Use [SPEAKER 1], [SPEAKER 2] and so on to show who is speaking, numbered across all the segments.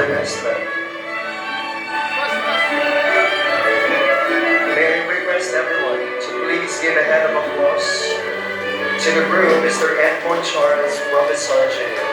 [SPEAKER 1] their best man. May I request everyone to please give a hand of applause to the groom, Mr. Edmond Charles Robison Jr.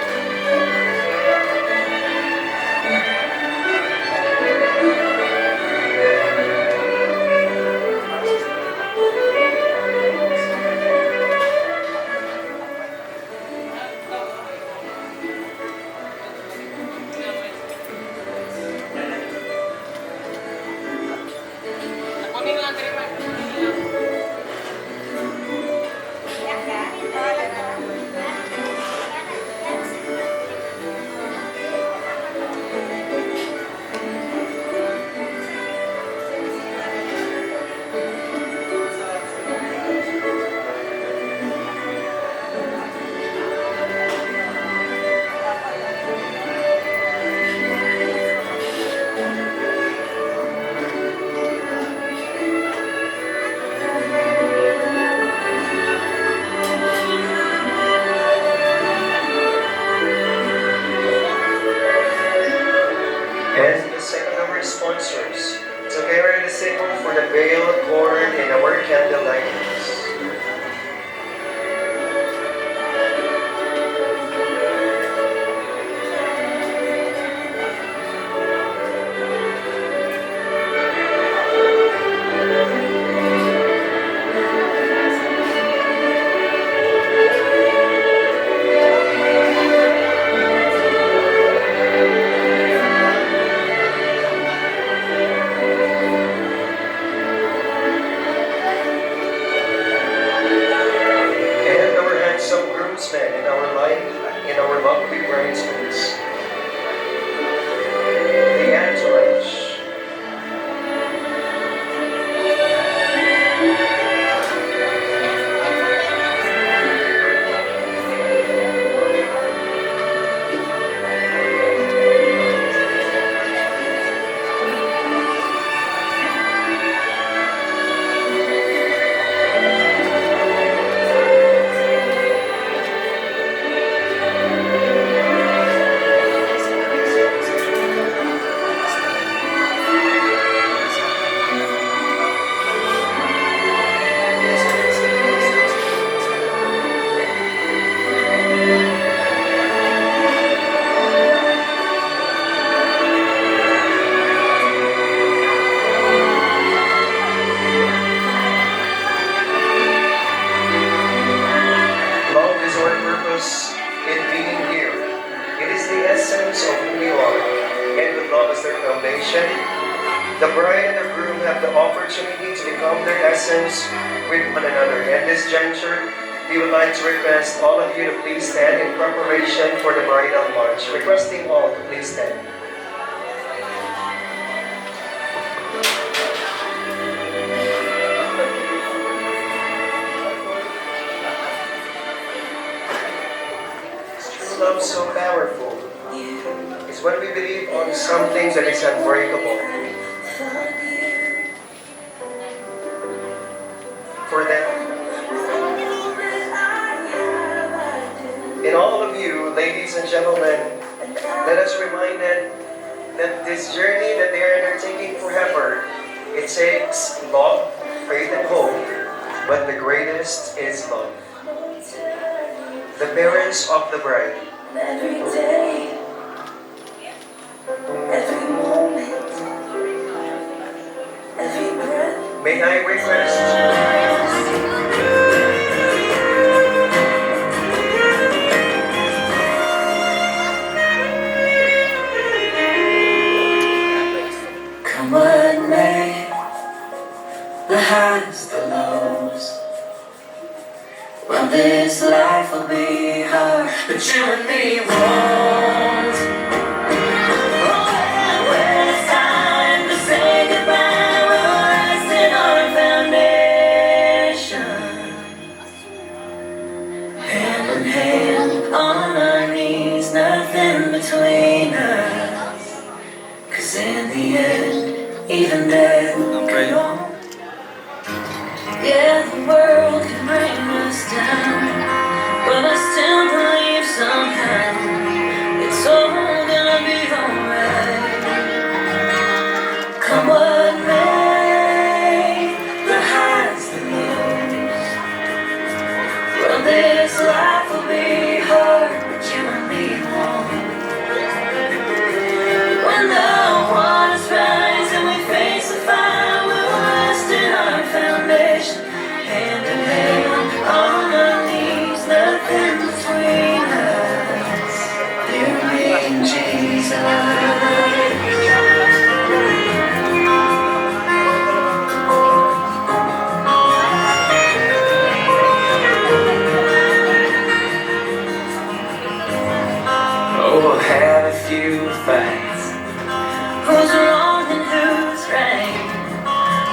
[SPEAKER 1] And the second of our sponsors to carry the symbol for the veil, cord, and our candle lightings. In our lovely bridesmaids, the entourage. In being here. It is the essence of who we are, and with love as their foundation, the bride and the groom have the opportunity to become their essence with one another. At this juncture, we would like to request all of you to please stand in preparation for the bridal march. Requesting all to please stand. Love so powerful is when we believe on something that is unbreakable. For them, in all of you, ladies and gentlemen, let us reminded that this journey that they are undertaking forever, it takes love, faith, and hope, but the greatest is love. The parents of the bride.
[SPEAKER 2] Every day, every moment, every breath.
[SPEAKER 1] May I request
[SPEAKER 2] come what may, the highs, the lows. Well, this life will be hard, but you and me won't. Oh, when it's time to say goodbye, we'll rest in our foundation. Hand in hand, on our knees, nothing between us. 'Cause in the end, even death could hold. Yeah, the world can bring us down, but I still believe somehow it's all gonna be alright. you fight. Who's wrong and who's right?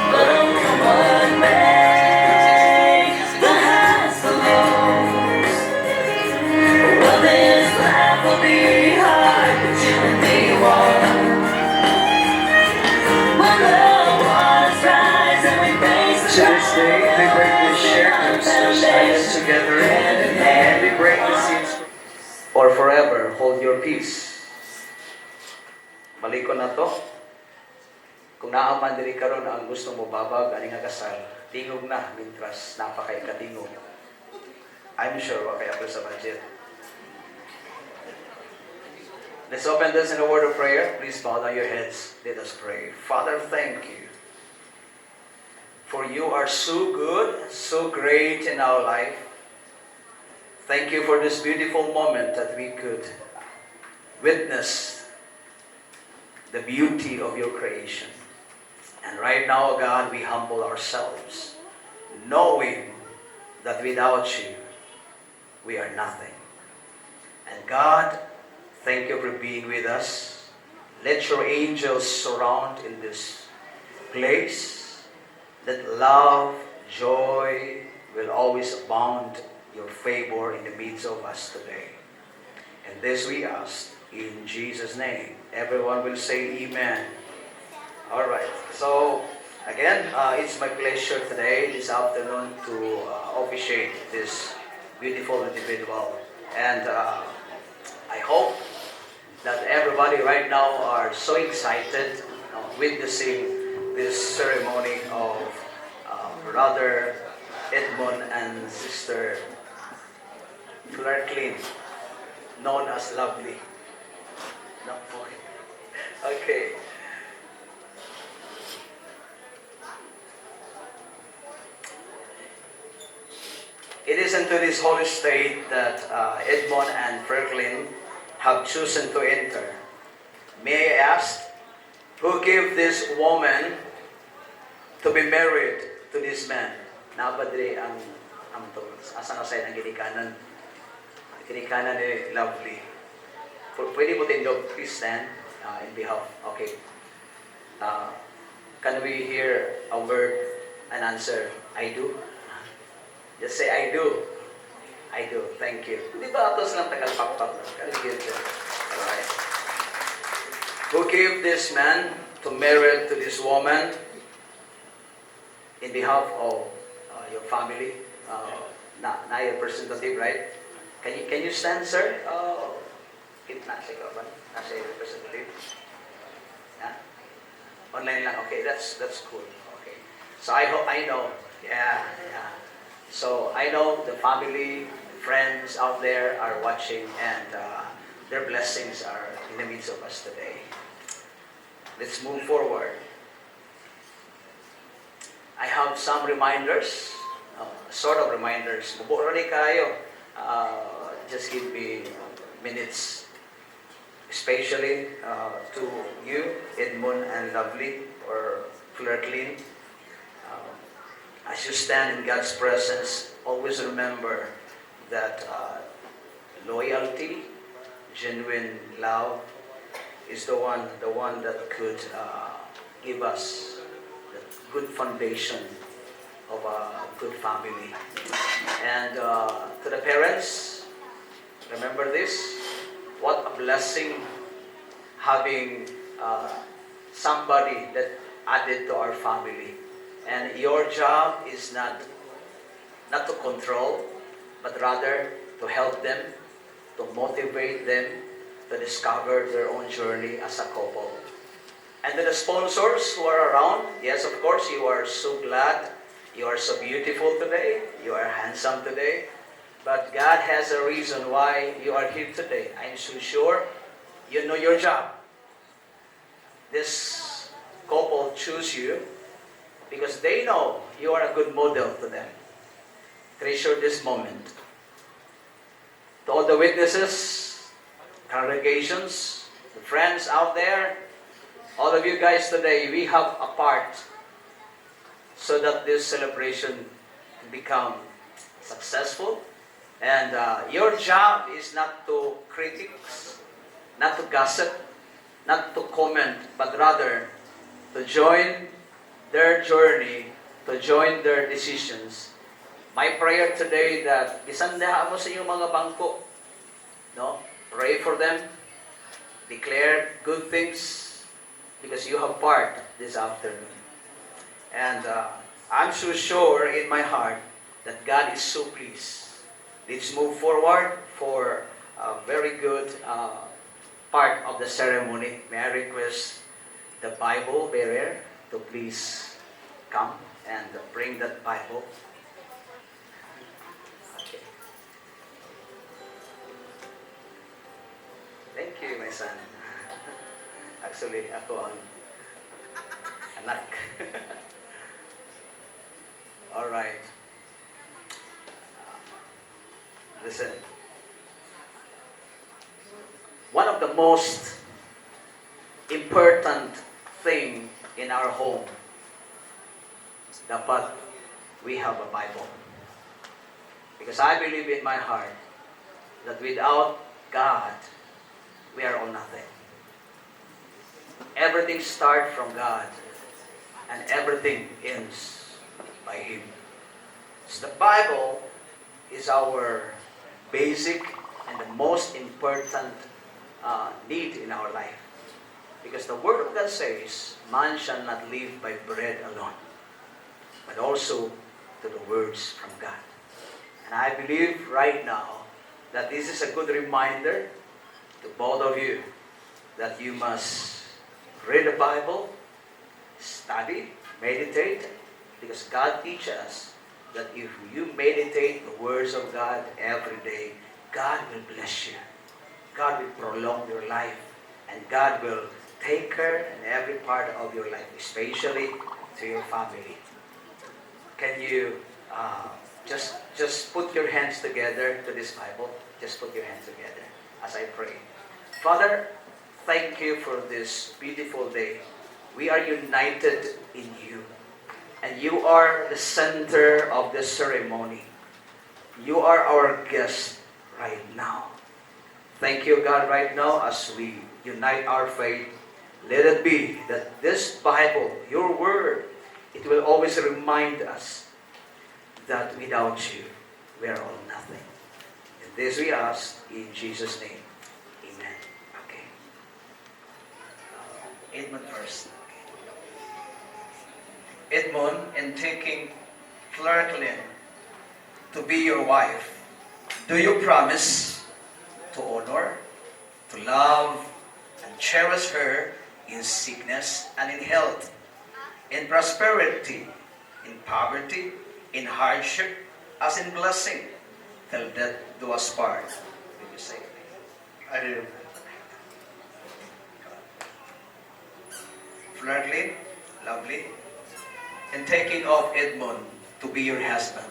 [SPEAKER 2] But only one makes the highs the lows. Well, this life will be hard, but you and me won't. When the waters rise and we face the
[SPEAKER 1] To this day, we break the shackles, we stand together, and we break the seas.
[SPEAKER 3] Or forever, hold your peace. Malikon na to. Kung naaman diri karon ang gusto mo babag ani nga kasal, tingog na mintras napakay katingog. I'm sure wa kaya sa budget. Let's open this in a word of prayer. Please bow down your heads. Let us pray. Father, thank you. For you are so good, so great in our life. Thank you for this beautiful moment that we could witness the beauty of your creation. And right now, God, we humble ourselves, knowing that without you, we are nothing. And God, thank you for being with us. Let your angels surround in this place. That love, joy will always abound your favor in the midst of us today. And this we ask in Jesus' name. Everyone will say amen. All right. So, again, it's my pleasure today, this afternoon, to officiate this beautiful individual. And I hope that everybody right now are so excited witnessing this ceremony of Brother Edmund and Sister Clarklin, known as Lovely. No, okay. It is into this holy state that Edmund and Clarklin have chosen to enter. May I ask, who gave this woman to be married to this man? Napadre ang to. Asa na sa'yo ng ginikanan? Ginikanan ni Lovely. Pwede mo tindog, please stand in behalf. Okay. Can we hear a word, an answer? I do. Just say, I do. I do. Thank you. Di ba atos lang tagal-pakpak? Alright. Who gave this man to marry to this woman in behalf of your family? Na your representative, right? Can you stand, sir? Nasa your representative. Yeah? Online lang. Okay, that's cool. Okay. So I know. Yeah. So I know the family, friends out there are watching, and their blessings are in the midst of us today. Let's move forward. I have some reminders, sort of reminders. Mabura ni kayo. Just give me minutes, especially to you, Edmund and Lovely, or Clarklin. As you stand in God's presence, always remember that loyalty, genuine love, is the one that could give us the good foundation of a good family. And to the parents, remember this: what a blessing having somebody that added to our family. And your job is not to control, but rather to help them, to motivate them to discover their own journey as a couple. And to the sponsors who are around, yes, of course, you are so glad. You are so beautiful today. You are handsome today. But God has a reason why you are here today. I'm so sure you know your job. This couple choose you because they know you are a good model to them. Treasure this moment. To all the witnesses, congregations, the friends out there, all of you guys today, we have a part so that this celebration can become successful. And your job is not to critique, not to gossip, not to comment, but rather to join their journey, to join their decisions. My prayer today that isandahan mo sa iyong mga bangko, no? Pray for them, declare good things, because you have part this afternoon. And I'm so sure in my heart that God is so pleased. Let's move forward for a very good part of the ceremony. May I request the Bible bearer to please come and bring that Bible. Okay. Thank you, my son. Actually, ako ang anak. All right. Listen. One of the most important thing in our home, dapat we have a Bible. Because I believe in my heart that without God, we are all nothing. Everything starts from God, and everything ends by Him. So the Bible is our basic and the most important need in our life. Because the Word of God says, man shall not live by bread alone, but also to the words from God. And I believe right now that this is a good reminder to both of you that you must read the Bible, study, meditate, because God teaches us that if you meditate the words of God every day, God will bless you. God will prolong your life, and God will take care in every part of your life, especially to your family. Can you just put your hands together to this Bible? Just put your hands together as I pray. Father, thank you for this beautiful day. We are united in you, and you are the center of the ceremony. You are our guest right now. Thank you, God, right now as we unite our faith. Let it be that this Bible, your word, it will always remind us that without you, we are all nothing. And this we ask in Jesus' name. Amen. Okay. Edmund first. Edmund, in taking Flirtlin to be your wife, do you promise to honor, to love, and cherish her in sickness and in health, in prosperity, in poverty, in hardship, as in blessing, till death do us part? Will you say? I do. Flirtlin, lovely, in taking of Edmund to be your husband,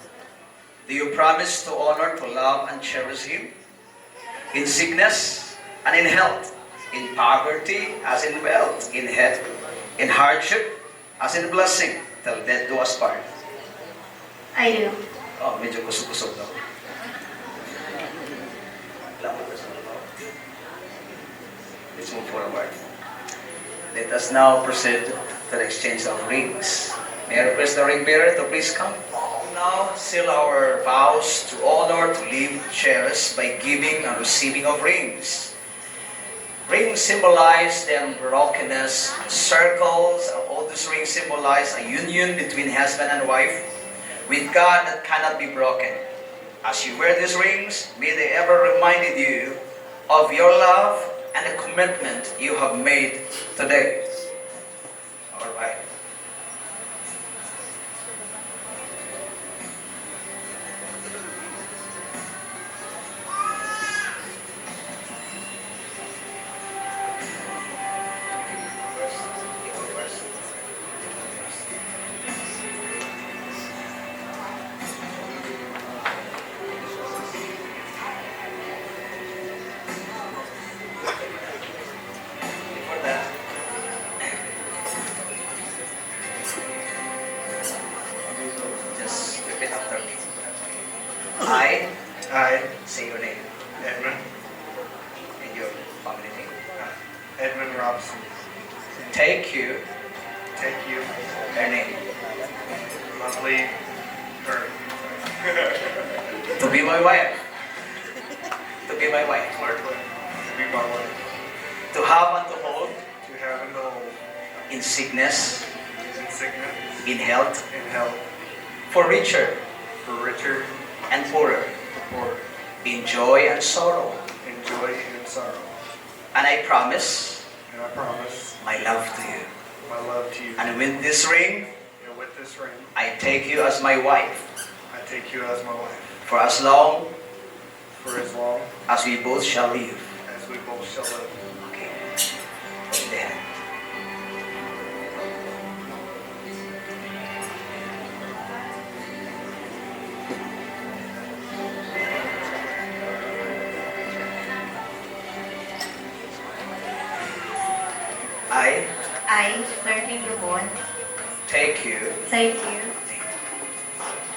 [SPEAKER 3] do you promise to honor, to love, and cherish him in sickness and in health, in poverty as in wealth, in health, in hardship as in blessing, till death do us part?
[SPEAKER 4] I do.
[SPEAKER 3] Oh, medyo kusog-kusog daw. Let's move forward. Let us now proceed to the exchange of rings. May I request the ring bearer to please come. Now seal our vows to honor, to live, cherish by giving and receiving of rings. Rings symbolize the unbrokenness, circles. All these rings symbolize a union between husband and wife with God that cannot be broken. As you wear these rings, may they ever remind you of your love and the commitment you have made today. All right. Before that,
[SPEAKER 1] Robison,
[SPEAKER 3] take you,
[SPEAKER 1] take you,
[SPEAKER 3] Ernie,
[SPEAKER 1] lovely her,
[SPEAKER 3] to be my wife. To be my wife.
[SPEAKER 1] Clarkland, to be my wife,
[SPEAKER 3] To have and to hold
[SPEAKER 1] to have and to hold,
[SPEAKER 3] in sickness,
[SPEAKER 1] in sickness,
[SPEAKER 3] in health,
[SPEAKER 1] in health,
[SPEAKER 3] for richer
[SPEAKER 1] for richer,
[SPEAKER 3] and poorer,
[SPEAKER 1] for
[SPEAKER 3] in joy and sorrow.
[SPEAKER 1] in joy and sorrow.
[SPEAKER 3] And I promise
[SPEAKER 1] And I promise
[SPEAKER 3] my love to you.
[SPEAKER 1] my love to you.
[SPEAKER 3] And with this ring,
[SPEAKER 1] And with this ring,
[SPEAKER 3] I take you as my wife
[SPEAKER 1] I take you as my wife,
[SPEAKER 3] for as long
[SPEAKER 1] for as long
[SPEAKER 3] as we both shall live.
[SPEAKER 1] as we both shall live.
[SPEAKER 3] Okay. Hold the hand.
[SPEAKER 4] I, Flirting Lubon,
[SPEAKER 3] Take you
[SPEAKER 4] take you,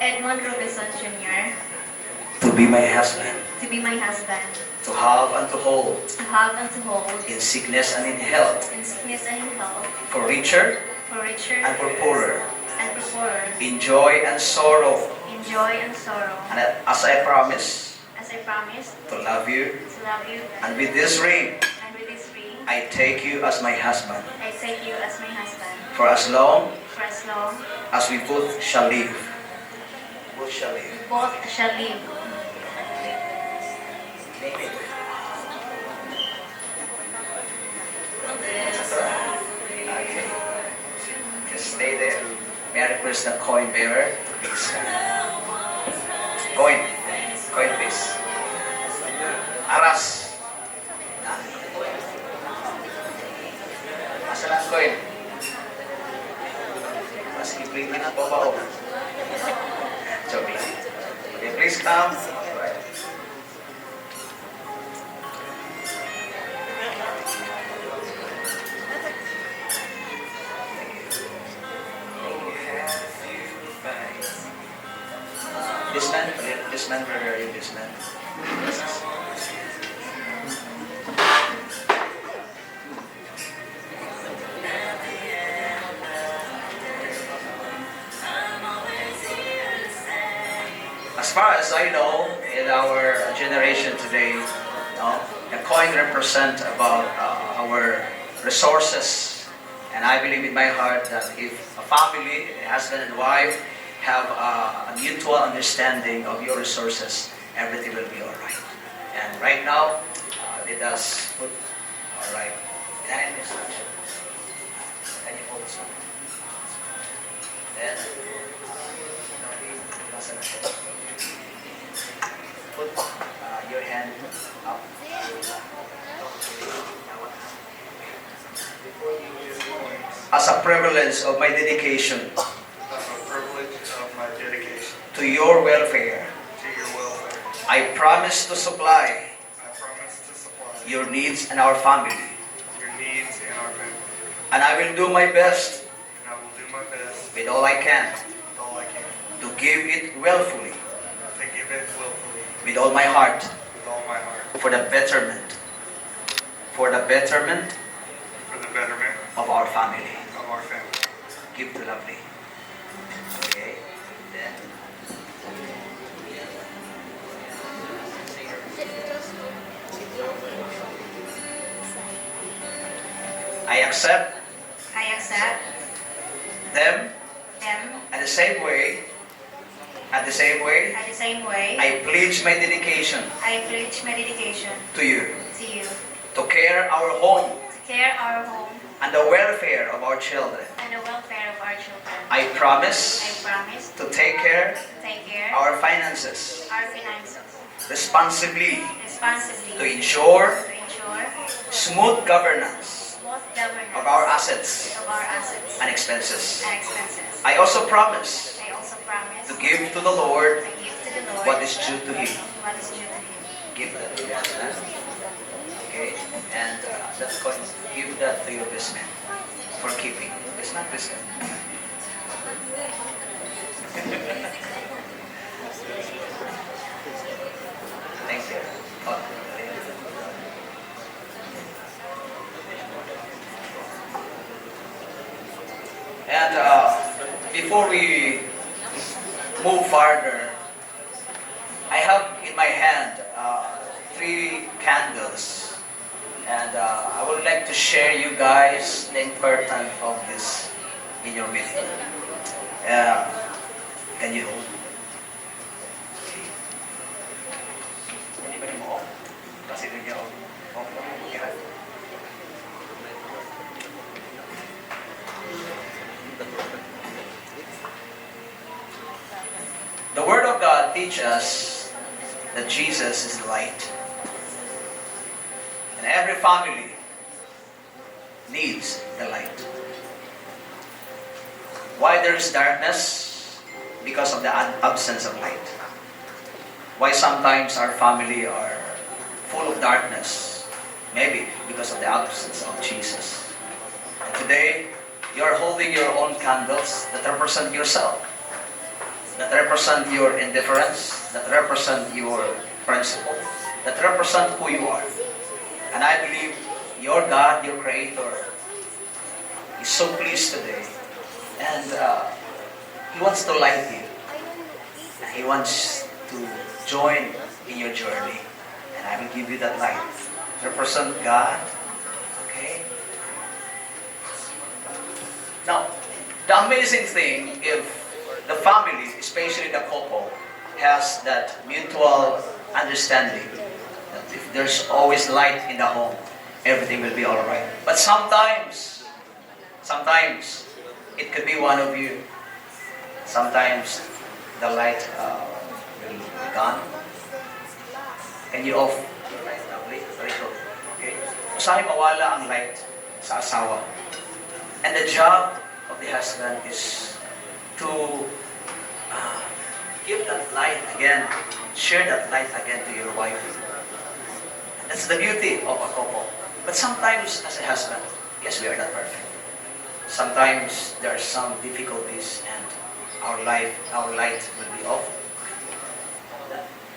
[SPEAKER 4] Edmond Robison Jr.,
[SPEAKER 3] to be my husband,
[SPEAKER 4] to be my husband,
[SPEAKER 3] to have and to hold
[SPEAKER 4] to have and to hold,
[SPEAKER 3] in sickness and in health,
[SPEAKER 4] in sickness and in health,
[SPEAKER 3] for richer
[SPEAKER 4] for richer
[SPEAKER 3] and for poorer,
[SPEAKER 4] and for poorer,
[SPEAKER 3] in joy and sorrow.
[SPEAKER 4] in joy and sorrow,
[SPEAKER 3] And as I promise
[SPEAKER 4] as I promised
[SPEAKER 3] to love you,
[SPEAKER 4] to love you,
[SPEAKER 3] and with this ring,
[SPEAKER 4] and with this ring,
[SPEAKER 3] I take you as my husband,
[SPEAKER 4] I take you as my husband,
[SPEAKER 3] for as long
[SPEAKER 4] for as long
[SPEAKER 3] as we both shall live. Both shall live.
[SPEAKER 4] both shall live.
[SPEAKER 3] Name it. Okay. Just stay there. May I request the coin bearer to please stand. Coin. Coin, please. Aras. Asan ang coin? Mas i-bring na po ba? Joke lang. Okay, please come. This man, where are you, this man? As far as I know, in our generation today, a coin represents about our resources. And I believe in my heart that if a family, a husband and wife, have a mutual understanding of your resources, everything will be all right. And right now, let us put, all right, and instruction. Can you hold this one? Then, put your hand up. As a prevalence of my dedication to your welfare, I promise to supply your needs and our family. And I will do my best with all I can to give it willfully, with all my heart, for the betterment of our family. Give to lovely. Okay, then. I accept
[SPEAKER 4] I accept
[SPEAKER 3] them
[SPEAKER 4] them
[SPEAKER 3] at the same way. At the same way,
[SPEAKER 4] at the same way.
[SPEAKER 3] I pledge my dedication
[SPEAKER 4] I pledge my dedication
[SPEAKER 3] to you
[SPEAKER 4] to you
[SPEAKER 3] to care our home
[SPEAKER 4] to care our home
[SPEAKER 3] and the welfare of our children.
[SPEAKER 4] and the welfare of our children.
[SPEAKER 3] I
[SPEAKER 4] I
[SPEAKER 3] promise
[SPEAKER 4] promise
[SPEAKER 3] to take care
[SPEAKER 4] to take care
[SPEAKER 3] our finances
[SPEAKER 4] our finances
[SPEAKER 3] responsibly,
[SPEAKER 4] responsibly
[SPEAKER 3] to ensure
[SPEAKER 4] to ensure
[SPEAKER 3] smooth governance
[SPEAKER 4] smooth governance
[SPEAKER 3] of our assets
[SPEAKER 4] of our assets
[SPEAKER 3] and expenses.
[SPEAKER 4] and expenses.
[SPEAKER 3] I also promise
[SPEAKER 4] I also promise
[SPEAKER 3] to give to the Lord
[SPEAKER 4] to give to the Lord
[SPEAKER 3] what is due to Him.
[SPEAKER 4] what is due to Him.
[SPEAKER 3] Give that to your okay, and that coin, give that to your best man for keeping. It's not best man. Thank you. Oh. And before we move further, I have in my hand 3 candles, and I would like to share you guys the importance of this in your meeting. Can you hold? Anybody mo? Kasi rin niya off. The Word of God teaches us that Jesus is the light. And every family needs the light. Why there is darkness? Because of the absence of light. Why sometimes our family are full of darkness? Maybe because of the absence of Jesus. And today, you are holding your own candles that represent yourself, that represent your indifference, that represent your principle, that represent who you are. And I believe your God, your Creator, is so pleased today. And He wants to light you. And He wants to join in your journey. And I will give you that light. Represent God. Okay? Now, the amazing thing, if the family, especially the couple, has that mutual understanding that if there's always light in the home, everything will be alright. But sometimes, it could be one of you. Sometimes the light will be gone. Can you off your light now, please? Very good. Okay? Usahay mawala ang light sa asawa. And the job of the husband is to give that light again, share that light again to your wife. And that's the beauty of a couple. But sometimes, as a husband, yes, we are not perfect. Sometimes there are some difficulties, and our light will be off.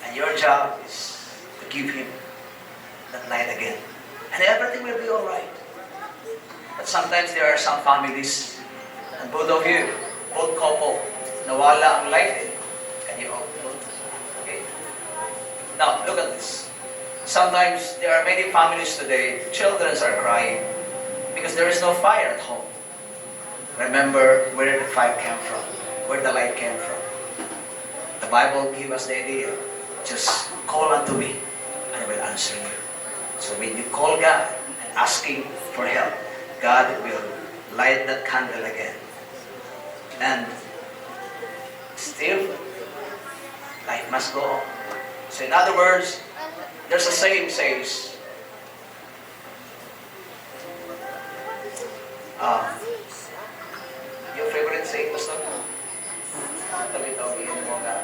[SPEAKER 3] And your job is to give him that light again, and everything will be all right. But sometimes there are some families, and both of you, both couple, nawala ang light. Can you off? Okay. Now look at this. Sometimes there are many families today. Children are crying because there is no fire at home. Remember where the fire came from, where the light came from. The Bible gives us the idea. Just call unto me, and I will answer you. So when you call God and asking for help, God will light that candle again. And still, life must go on. So in other words, there's a saying says, your favorite saying, Pastor? Tabi-tabihin mo nga.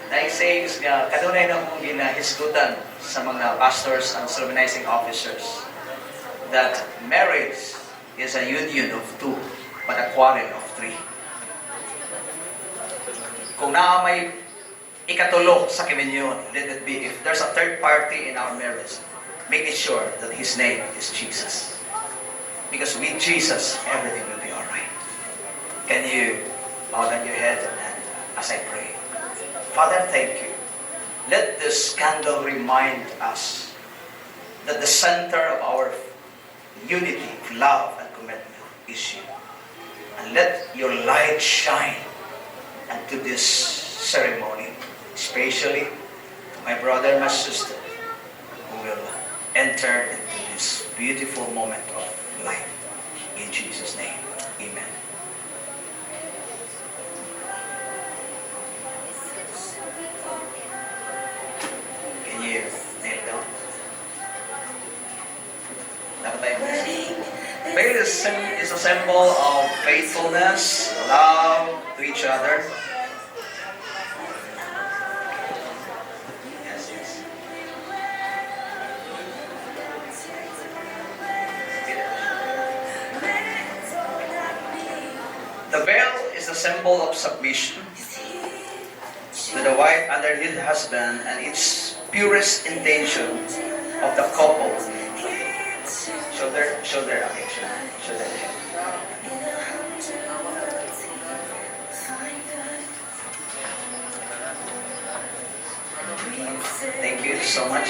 [SPEAKER 3] Dahil sayings nga, kanunay na mong ginahisgutan sa mga pastors and sermonizing officers that marriage is a union of 2, but a quarrel of 3. Kung na may ikatulo sa komunyon, let it be. If there's a third party in our marriage, make it sure that his name is Jesus. Because with Jesus, everything will be alright. Can you bow down your head and as I pray? Father, thank you. Let this candle remind us that the center of our unity, love, and commitment is you. And let your light shine into this ceremony, especially to my brother and my sister who will enter into this beautiful moment of life. In Jesus' name, amen. Can you kneel down? Faith is a symbol of faithfulness, love to each other. Yes, yes. The veil is a symbol of submission to the wife under his husband, and its purest intention of the couple. Shoulder, okay, shoulder. Thank you so much.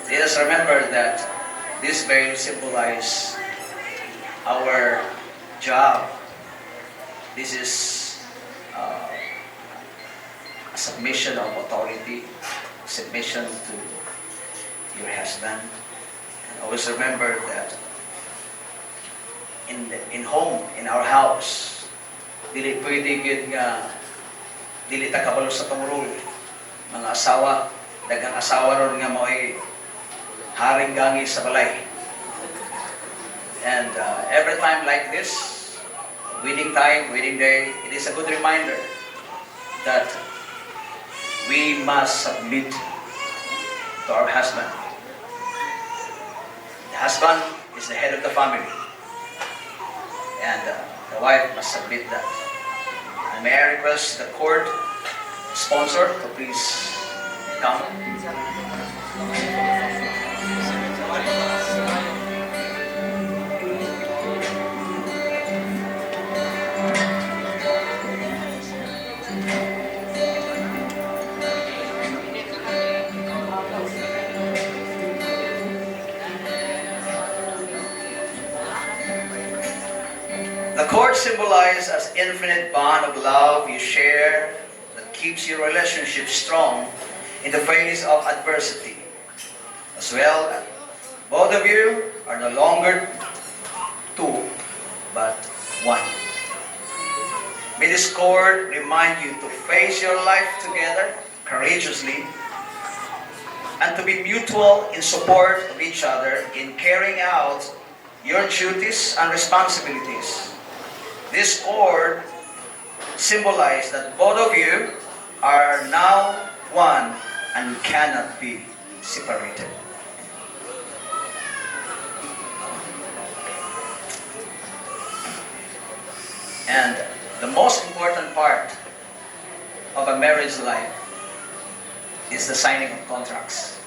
[SPEAKER 3] Let us remember that this veil symbolizes our job. This is a submission of authority, submission to your husband. And always remember that in home, in our house, dili pwede gyud nga dili ta kabalo sa tong rule. Mga asawa, daghang asawa ron nga mo'y haring gangi sa balay. And every time like this, wedding time, wedding day, it is a good reminder that we must submit to our husband. The husband is the head of the family, and the wife must submit that. And may I request the court sponsor to please come. The cord symbolizes as infinite bond of love you share that keeps your relationship strong in the face of adversity. As well, both of you are no longer two, but one. May this cord remind you to face your life together courageously and to be mutual in support of each other in carrying out your duties and responsibilities. This cord symbolizes that both of you are now one and cannot be separated. And the most important part of a marriage life is the signing of contracts.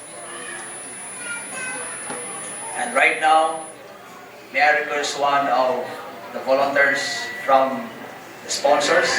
[SPEAKER 3] And right now, may I request one of the volunteers from the sponsors.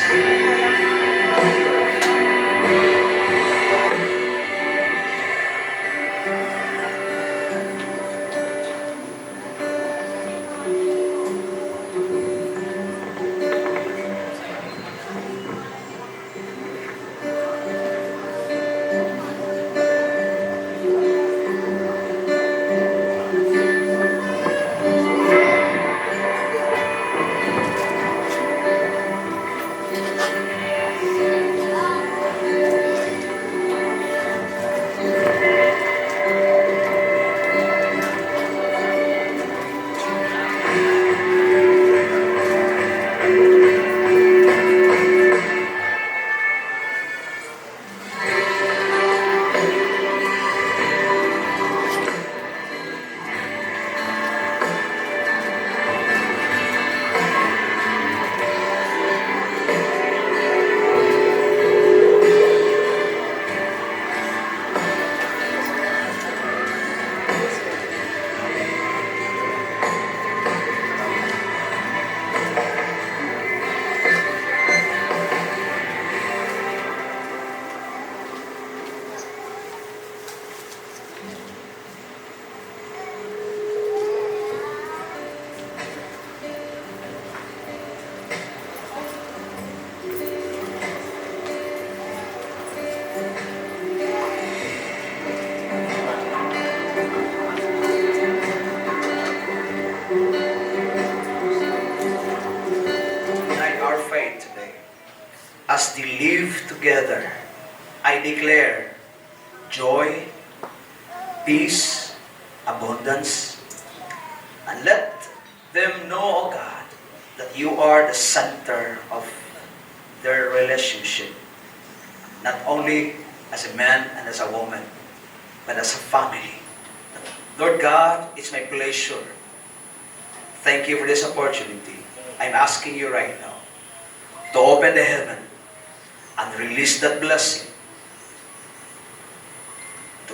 [SPEAKER 3] As they live together, I declare joy, peace, abundance, and let them know, O God, that you are the center of their relationship, not only as a man and as a woman, but as a family. Lord God, it's my pleasure. Thank you for this opportunity. I'm asking you right now to open the heaven and release that blessing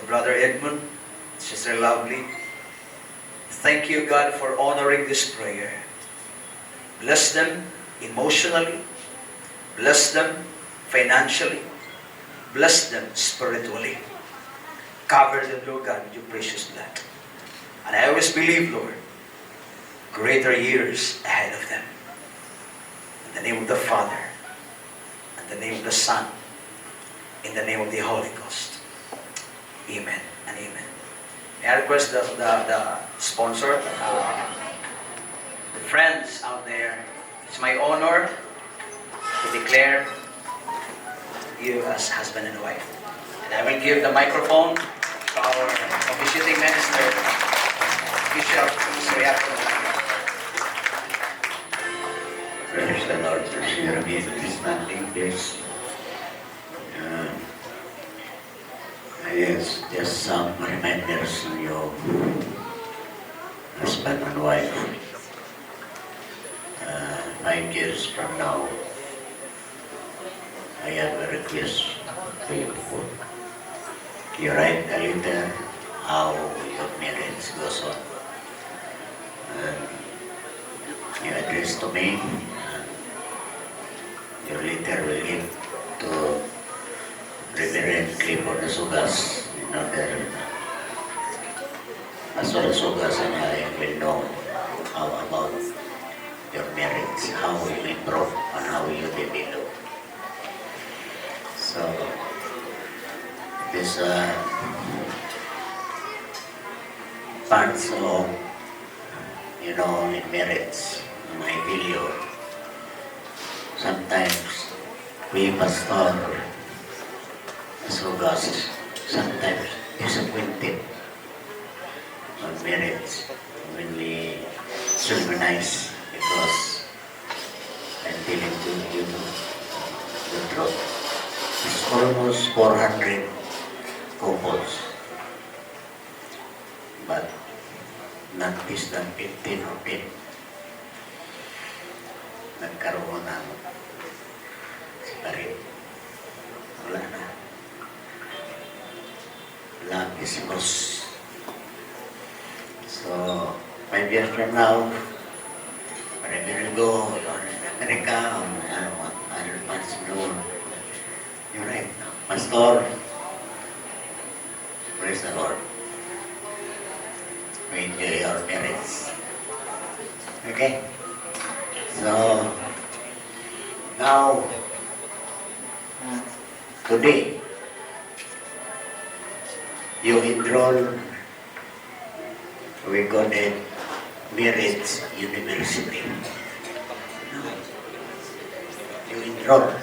[SPEAKER 3] Brother Edmund, Sister Lovely. Thank you, God, for honoring this prayer. Bless them emotionally. Bless them financially. Bless them spiritually. Cover them, Lord God, with your precious blood. And I always believe, Lord, greater years ahead of them. In the name of the Father, in the name of the Son, in the name of the Holy Ghost. Amen and amen. May I request the sponsor, the friends out there. It's my honor to declare you as husband and wife. And I will give the microphone to our officiating minister, Bishop Sriato.
[SPEAKER 5] Praise the Lord. Share me this standing, please. Yes, just some reminders to you, husband and wife. 5 years from now, I have a request to you. You write a letter how your marriage goes on. And you address to me. And your letter will give to Reverend Clifford Sugas in order as well as Sugas and I will know how about your marriage, how you improve and how you develop. So this parts of in marriage, and I feel you sometimes we pastor Sugas sometimes disappointed on marriage when we sermonize because I'm telling you the truth. It's almost 400 couples, but not less than 15 or 10 nagkaroon ng separate. Wala na. Love is lost. So, 5 years from now, wherever you go, or in America, or other parts of the world, you're right. Pastor, praise the Lord. We enjoy our marriage. Okay? So, now, today, you enroll, we got a marriage university. You enroll.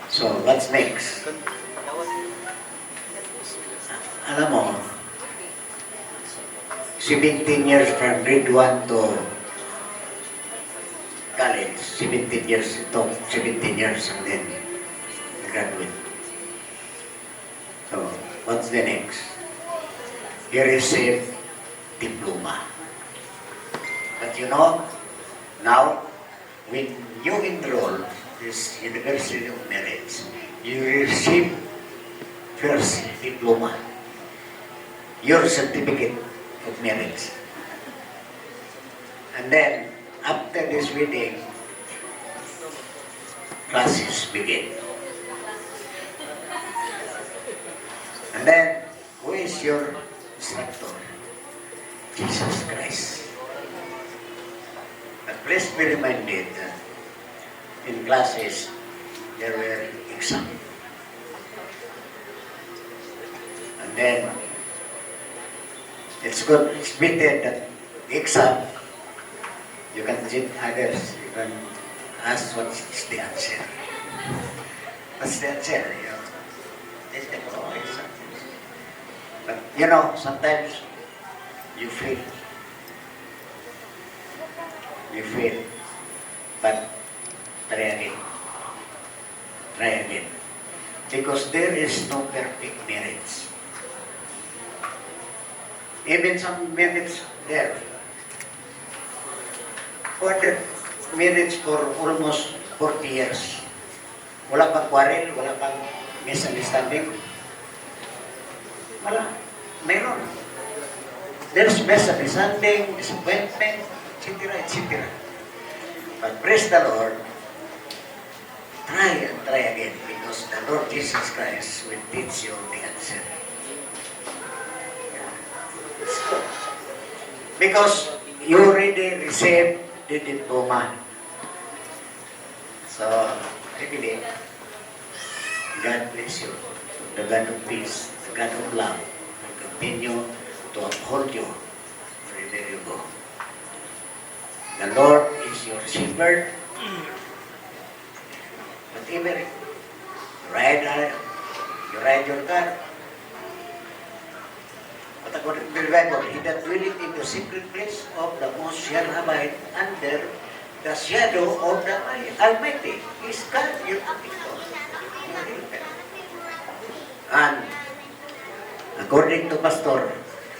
[SPEAKER 5] So, what's next? Alam mo, 17 years from grade 1 to college, 17 years to 17 years and then graduate. So, what's the next? You receive diploma. But you know, now, when you enroll this University of Marriage, you receive first diploma, your certificate of marriage. And then, after this wedding, classes begin. And then, who is your instructor? Jesus Christ. But please be reminded that in classes, there were exams. And then, it's good, it's better that the exam, you can cheat others, you can ask what is the answer. What's the answer? It's the exam. But sometimes you fail. You fail. But try again. Try again. Because there is no perfect marriage. Even some marriage there. For the marriage for almost 40 years. Wala pang quarrel, wala pang misunderstanding. Wala. Mayroon. There's misunderstanding, disappointment, etc., etc. But praise the Lord, try and try again because the Lord Jesus Christ will teach you the answer. It's good. Because you already received the diploma. So, I believe, God bless you. The God of peace, the God of love, will continue to uphold you wherever you go. The Lord is your shepherd. Whatever you ride your car. But according to the Bible, he that dwelleth in the secret place of the Most shall abide under the shadow of the Almighty. Is God your protector? Your helper. And according to Pastor,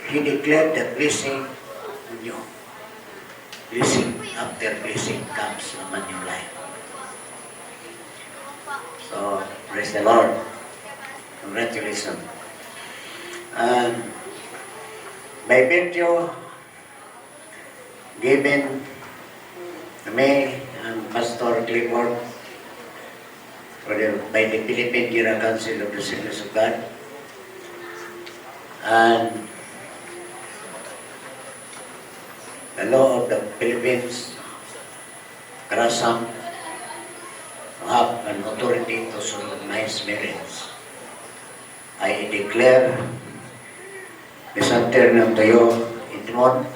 [SPEAKER 5] he declared the blessing on you. Blessing after blessing comes upon your life. So, praise the Lord. Congratulations. And by virtue given to me and Pastor Clifford by the Philippine General Council of the Assemblies of God, and the law of the Philippines, Karasam, have an authority to solemnize marriage. I declare this afternoon to you, Edmond,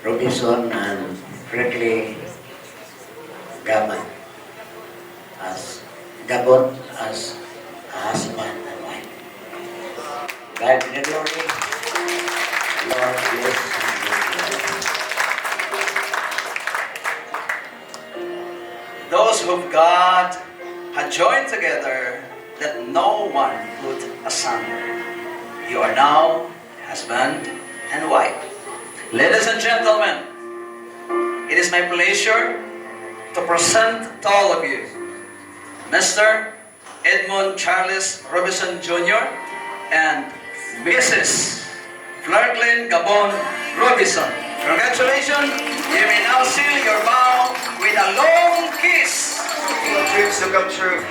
[SPEAKER 5] Robison, and Franklin Gabon as a husband and wife. God in the glory, Lord bless and
[SPEAKER 3] Those whom God had joined together, let no one put asunder. You are now husband and wife. Ladies and gentlemen, it is my pleasure to present to all of you Mr. Edmund Charles Robison Jr. and Mrs. Franklin Gabon Robison. Congratulations! You may now seal your vow with a long kiss.
[SPEAKER 1] Dreams to come true.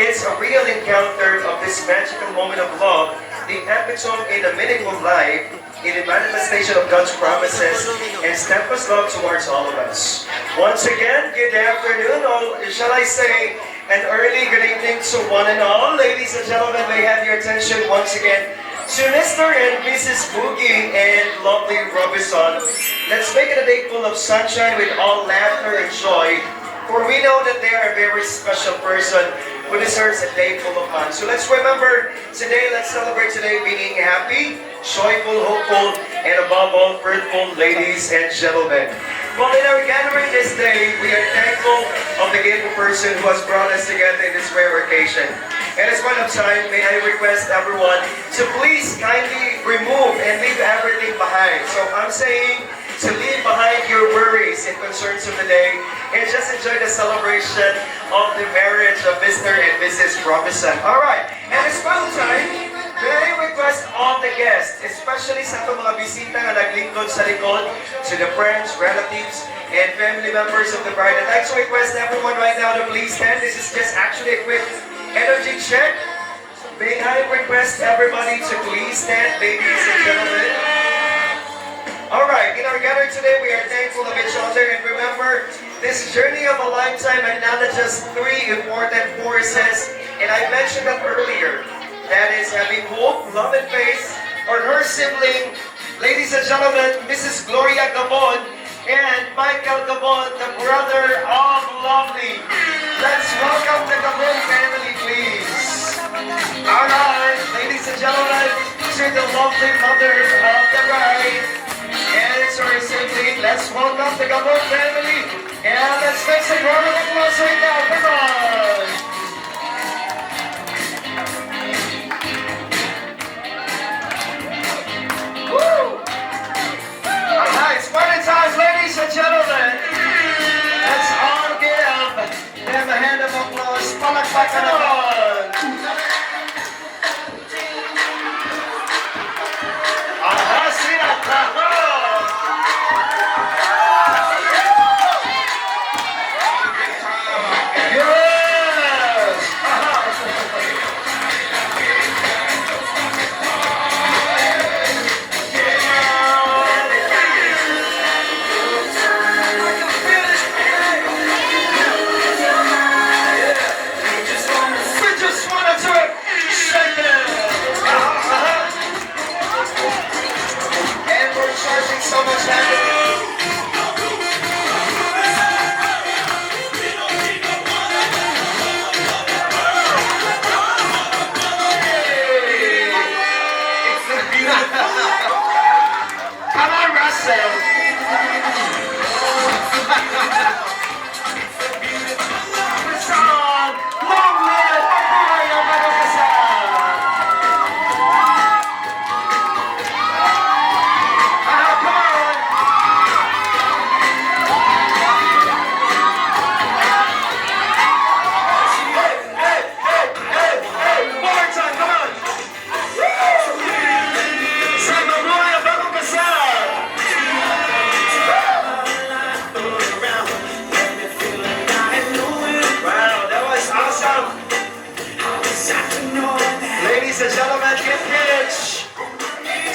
[SPEAKER 1] It's a real encounter of this magical moment of love, the epitome in a meaningful life, in the manifestation of God's promises and steadfast love towards all of us. Once again, good afternoon, or shall I say, an early good evening to one and all. Ladies and gentlemen, may I have your attention once again to Mr. and Mrs. Boogie and lovely Robison. Let's make it a day full of sunshine with all laughter and joy, for we know that they are a very special person who deserves a day full of fun. So let's remember today, let's celebrate today being happy, joyful, hopeful, and above all, fruitful, ladies and gentlemen. Well, in our gathering this day, we are thankful of the gift of person who has brought us together in this rare occasion. At this point of time, may I request everyone to please kindly remove and leave everything behind. So I'm saying to leave behind your worries and concerns of the day and just enjoy the celebration of the marriage of Mr. and Mrs. Robison. Alright, at this point of time, may I request all the guests, especially sa itong mga bisita na naglingkod sa likod, to the friends, relatives, and family members of the bride. I'd like to request everyone right now to please stand. This is just actually a quick energy check. May I request everybody to please stand, ladies and gentlemen. Alright, in our gathering today, we are thankful of each other, and remember, this journey of a lifetime acknowledges three important forces, and I mentioned that earlier. That is having hope, love, and faith, or her sibling, ladies and gentlemen, Mrs. Gloria Gabon and Michael Gabon, the brother of Lovely. Let's welcome the Gabon family, please. Alright, ladies and gentlemen, to the lovely mother of the bride and her sibling, let's welcome the Gabon family. And let's make some round of applause right now. Come on. Alright, Spartan times, ladies and gentlemen. Let's all give them a hand of applause. Palakpakan naman.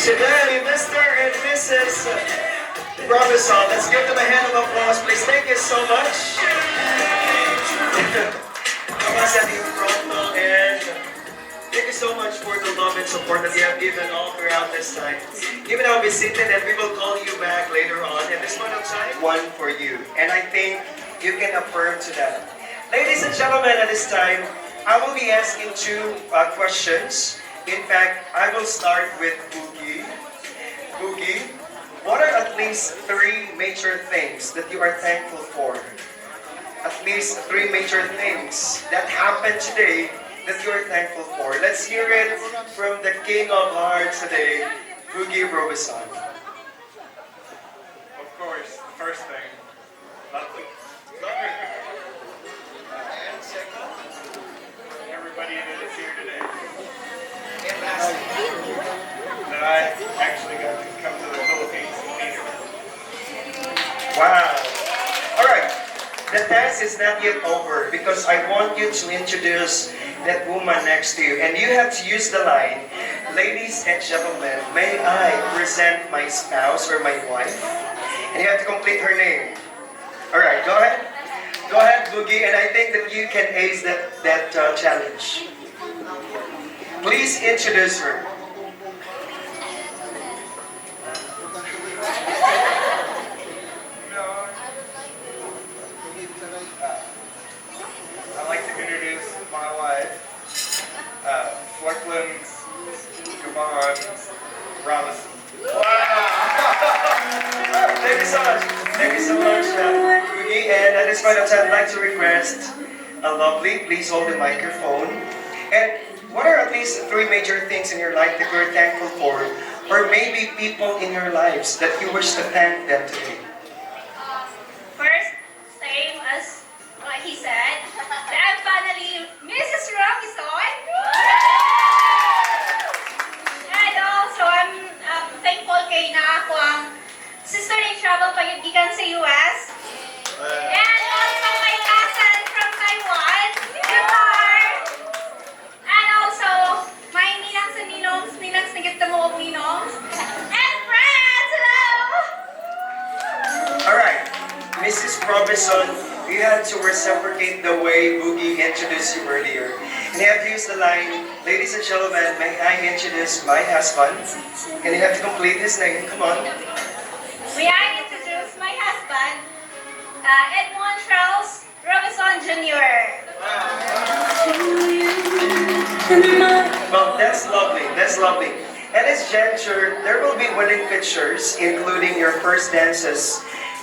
[SPEAKER 1] today, Mr. and Mrs. Robison. Let's give them a hand of applause, please. Thank you so much. And thank you so much for the love and support that you have given all throughout this time. Even I'll be seated and we will call you back later on. At this point of time, one for you. And I think you can affirm to that. Ladies and gentlemen, at this time, I will be asking two questions. In fact, I will start with Boogie. Boogie, what are at least three major things that you are thankful for? At least three major things that happened today that you are thankful for. Let's hear it from the King of Hearts today, Boogie Robison.
[SPEAKER 6] Of course, the first thing, lovely. And second, everybody that is here today. And lastly, that I actually got to come to the Philippines and meet her.
[SPEAKER 1] Wow. All right. The test is not yet over because I want you to introduce that woman next to you. And you have to use the line, ladies and gentlemen, may I present my spouse or my wife? And you have to complete her name. All right, go ahead. Go ahead, Boogie. And I think that you can ace that challenge. Please introduce her.
[SPEAKER 6] I'd like to introduce my wife, Flecklin Gavon Robison.
[SPEAKER 1] Thank you so much. Thank you so much, Boogie. And at this point of time, I'd like to request a lovely, please hold the microphone. And what are at least three major things in your life that you're thankful for? Or maybe people in your lives that you wish to thank them today?
[SPEAKER 4] First, same as what he said, that finally, Mrs. Robison. And also, I'm thankful kay na ako ang sister in travel pagigikan sa US. And also my cousin from Taiwan, Qatar. And also, my ninang sa ninongs, ninang sa gitna mo og ninongs. And friends, hello!
[SPEAKER 1] Alright, Mrs. Robison, you had to reciprocate the way Boogie introduced you earlier. And you have to use the line, ladies and gentlemen, may I introduce my husband? And you have to complete his name, come on.
[SPEAKER 4] May I introduce my husband, Edmond Charles Robison Jr.
[SPEAKER 1] Well, that's lovely, that's lovely. At this juncture, there will be wedding pictures, including your first dances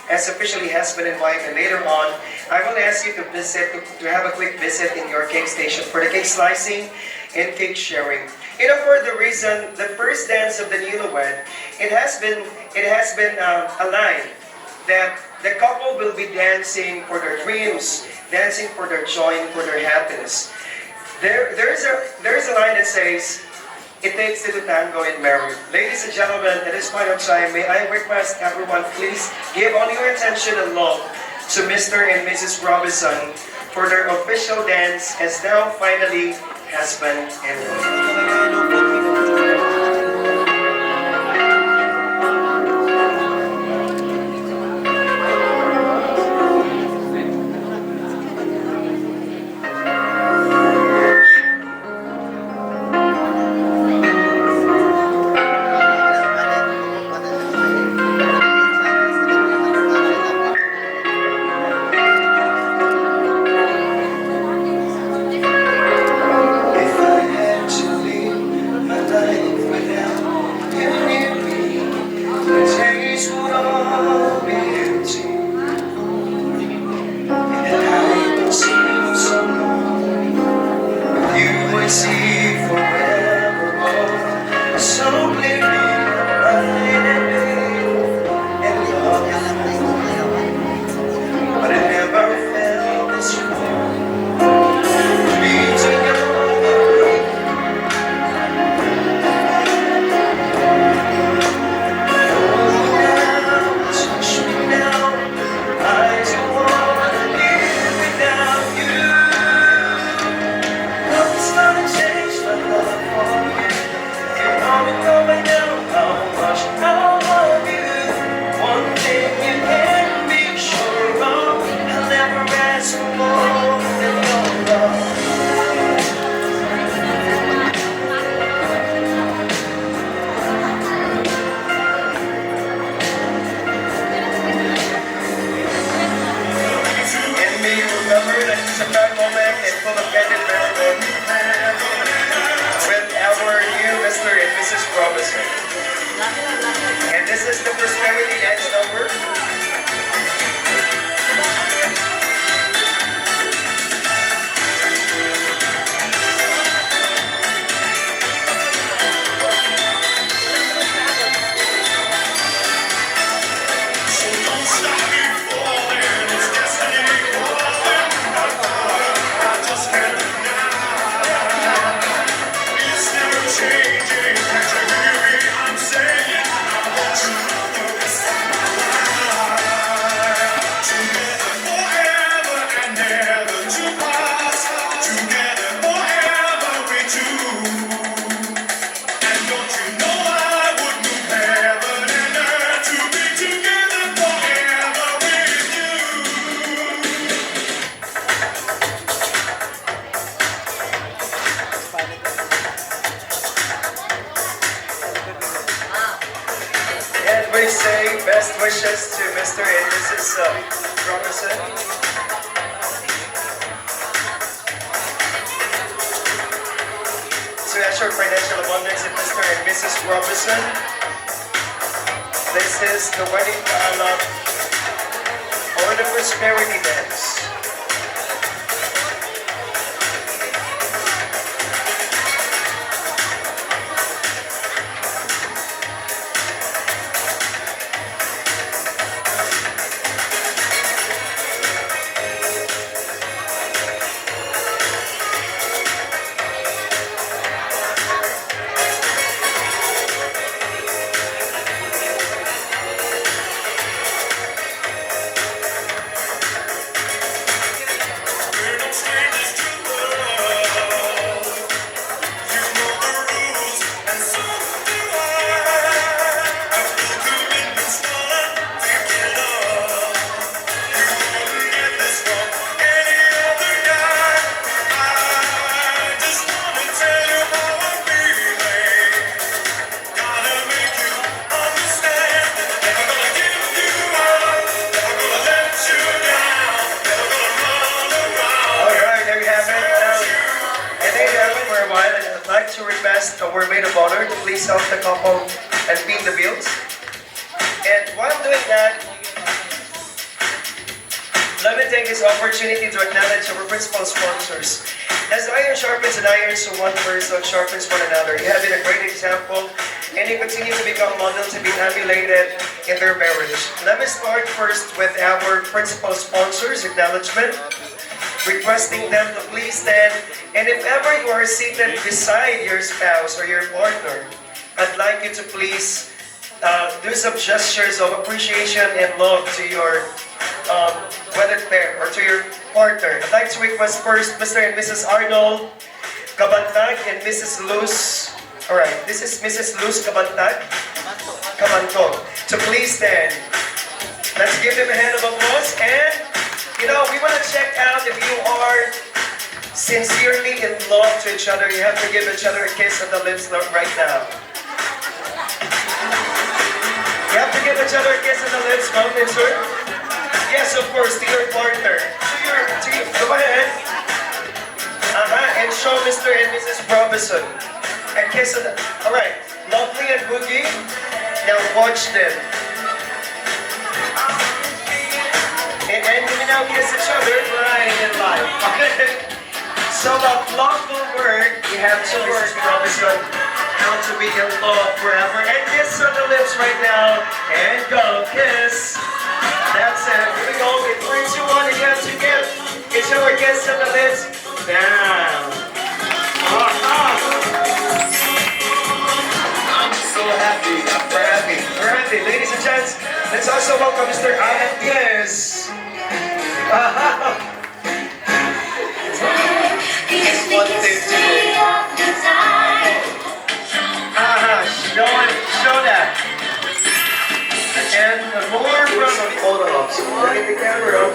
[SPEAKER 1] as officially husband and wife, and later on, I will ask you to visit, to have a quick visit in your cake station for the cake slicing and cake sharing. You know, for the reason, the first dance of the newlywed, it has been a line that the couple will be dancing for their dreams, dancing for their joy and for their happiness. There's a line that says, it takes two to tango in marriage. Ladies and gentlemen, at this point of time, may I request everyone, please give all your attention and love to Mr. and Mrs. Robison for their official dance as now finally husband and wife. If I had to live my life without you near me, the days would all be empty. And I will seem so long. With you I see forevermore, so clearly light and day and love. But I never felt this warm. To be together. Touch me now. I don't wanna live without you. Nothing's gonna change wishes to Mr. and Mrs. Robison. To ensure financial abundance in Mr. and Mrs. Robison. This is the wedding dialogue or the prosperity dance. To request our maid of honor to please help the couple and pay the bills. And while doing that, let me take this opportunity to acknowledge our principal sponsors. As iron sharpens and iron, so one person sharpens one another. You have been a great example, and you continue to become model to be emulated in their marriage. Let me start first with our principal sponsors' acknowledgement, requesting them to please stand. And if ever you are seated beside your spouse or your partner, I'd like you to please do some gestures of appreciation and love to your wedded pair or to your partner. I'd like to request first Mr. and Mrs. Arnold Cabantag and Mrs. Luz. Alright, this is Mrs. Luz Cabantag Cabantog. To please stand. Let's give them a hand of applause. And you know, we want to check out if you are sincerely in love to each other. You have to give each other a kiss on the lips right now. You have to give each other a kiss on the lips, ma'am and sir. Yes, of course, to your partner. To your, go ahead. And show Mr. and Mrs. Robison a kiss on the, alright, Lovely and Boogie, now watch them. And we now kiss each other right in life. Okay? So that lawful word, we have to Mrs. Robison, how to be in love forever. And kiss on the lips right now. And go, kiss. That's it. Here we go. In 3, 2, 1, and you have to give each other a kiss on the lips. Down. I'm so happy. We're happy. We're happy. Ladies and gents, let's also welcome Mr. Alan Yes. It's one thing to do. Show that. And more from some photo ops. Look at the camera.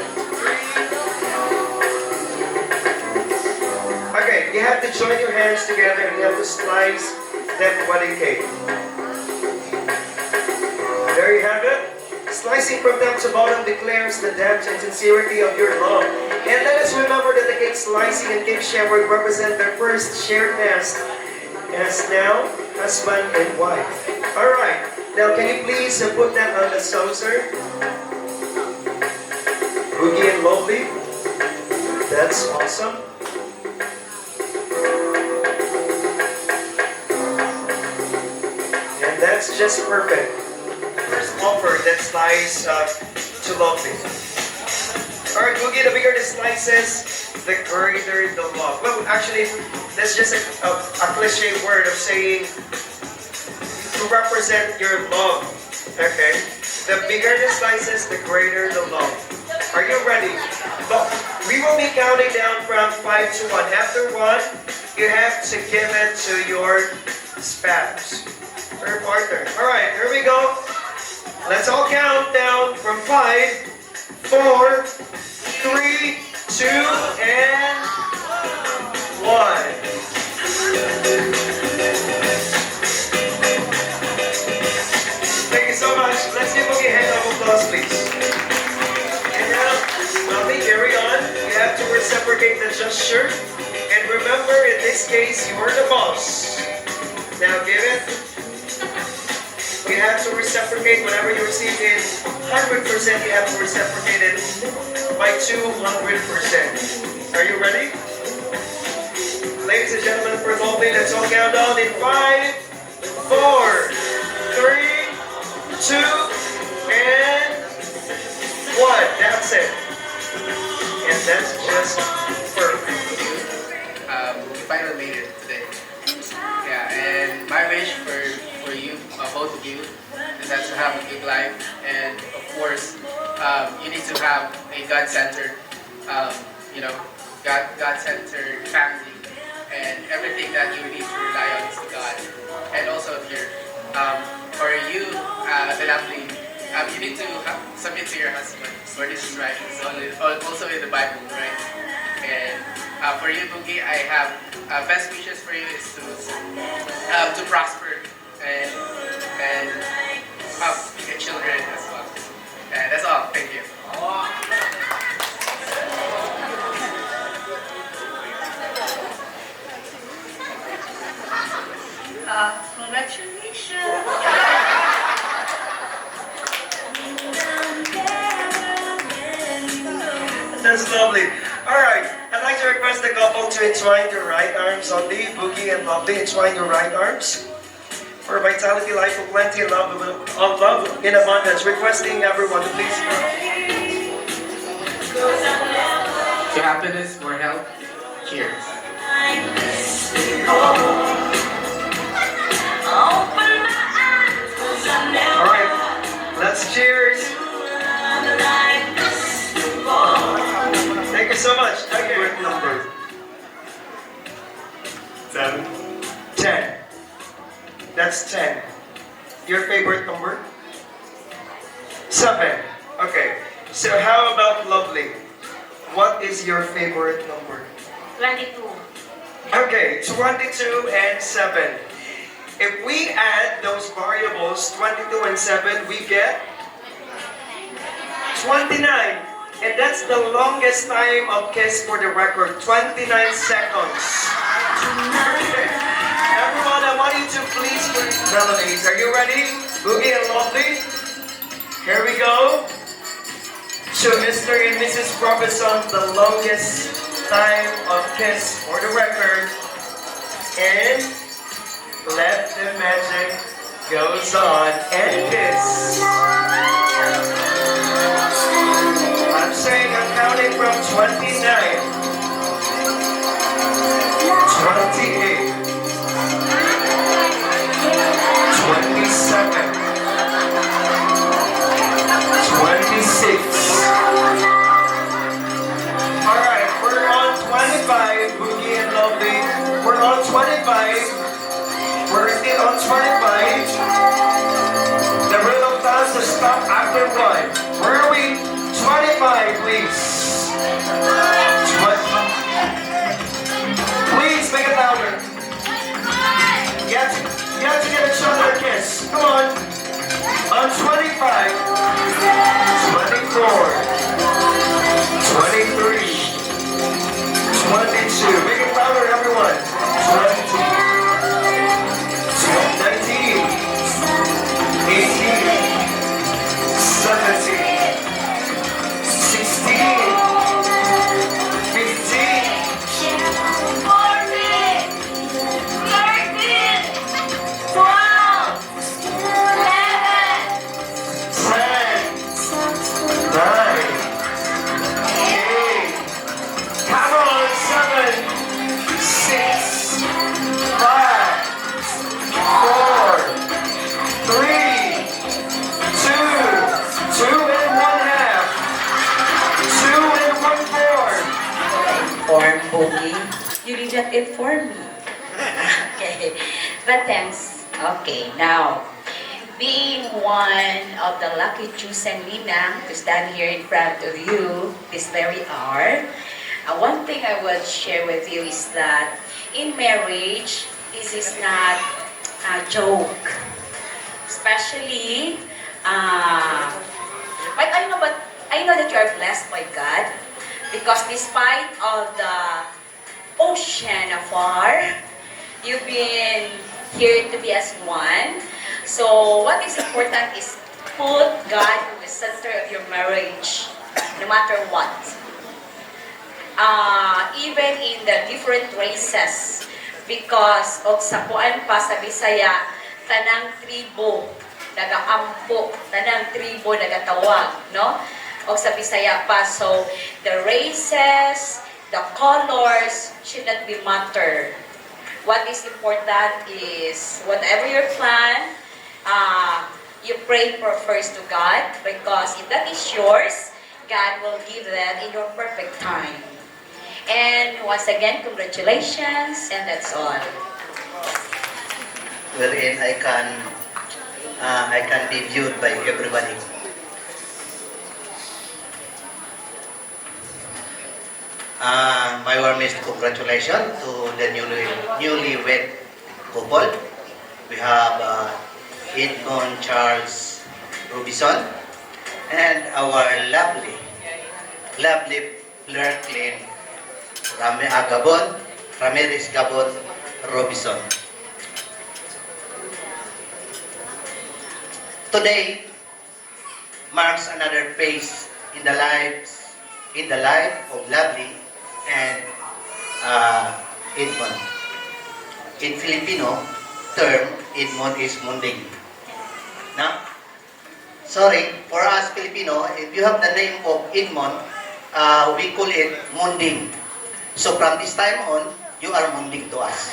[SPEAKER 1] Okay, you have to join your hands together and you have to slice that wedding cake. There you have it. Slicing from top to bottom declares the depth and sincerity of your love. And let us remember that the cake slicing and cake sharing represent their first shared nest as now husband and wife. Alright, now can you please put that on the saucer? Boogie and Lovely. That's awesome. And that's just perfect. First offer that slice to Lovely. Alright, Boogie, the bigger the slices, the greater the love. Well, actually, that's just a cliche word of saying to represent your love. Okay? The bigger the slices, the greater the love. Are you ready? But we will be counting down from 5 to 1. After 1, you have to give it to your spouse or your partner. Alright, here we go. Let's all count down from 5, 4, 3, 2, and 1. Thank you so much. Let's give Boogie a hand of applause. reciprocate the gesture. And remember, in this case, you are the boss. Now give it. You have to reciprocate whatever you receive in 100%. You have to reciprocate it by 200%. Are you ready? Ladies and gentlemen, for Lovely, let's all count down in 5, 4, 3, 2, and 1. That's it. And that's just perfect.
[SPEAKER 7] We finally made it today. Yeah, and my wish for you, both of you, is that to have a good life, and of course, you need to have a God-centered, God-centered family, and everything that you need to rely on is God. And also here, for you, the lovely, you need to submit to your husband, for this is right. It's also in the Bible, right? And for you, Boogie, I have best wishes for you is to prosper and have your children as well. And that's all. Thank you.
[SPEAKER 4] Congratulations.
[SPEAKER 1] That's lovely. Alright, I'd like to request the couple to entwine their right arms only. Boogie and Lovely, entwine your right arms. For vitality, life of plenty, and love in abundance. Requesting everyone to please.
[SPEAKER 7] To happiness, more health. Cheers.
[SPEAKER 1] Alright, let's cheers. Thank you so much. Favorite number?
[SPEAKER 6] 7.
[SPEAKER 1] 10. That's 10. Your favorite number? 7. Okay. So how about Lovely? What is your favorite number?
[SPEAKER 4] 22.
[SPEAKER 1] Okay, 22 and 7. If we add those variables, 22 and 7, we get 29. And that's the longest time of kiss for the record, 29 seconds. Okay. Everyone, I want you to please put melodies. Are you ready? Boogie and Lovely? Here we go. To Mr. and Mrs. Robison, the longest time of kiss for the record. And let the magic goes on and kiss. I'm saying I'm counting from 29, 28, 27, 26. Alright, we're on 25, Boogie and Lovely. We're on 25. We're still on 25. The rule of thumb to stop after 1. Where are we? 25, please. 20. Please make it louder. You have to give each other a kiss. Come on. On 25, 24, 23, 22. Make it louder, everyone. 20, 19, 18, 17.
[SPEAKER 8] You did not inform me. Okay, but thanks. Okay, now, being one of the lucky chosen Ninang to stand here in front of you this very hour, one thing I will share with you is that in marriage, this is not a joke. Especially, but I know that you are blessed by God. Because despite of the ocean afar, you've been here to be as one. So what is important is put God in the center of your marriage, no matter what. Even in the different races, because og sa puan pa sa Bisaya, tanang tribo nagaampo, tanang tribo nagatawag, no? Og sa Bisaya pa, so the races, the colors should not be matter. What is important is whatever your plan, you pray for first to God, because if that is yours, God will give that in your perfect time. And once again, congratulations, and that's all.
[SPEAKER 5] Wherein I can be viewed by everybody. My warmest congratulations to the newlywed couple. We have Edmond Charles Robison and our lovely Clerklin Ramirez Gabon Robison. Today marks another phase in the life of Lovely and Edmond. In Filipino term, Edmond is munding. Now, sorry, for us Filipino, if you have the name of Edmond, we call it munding. So from this time on, you are munding to us.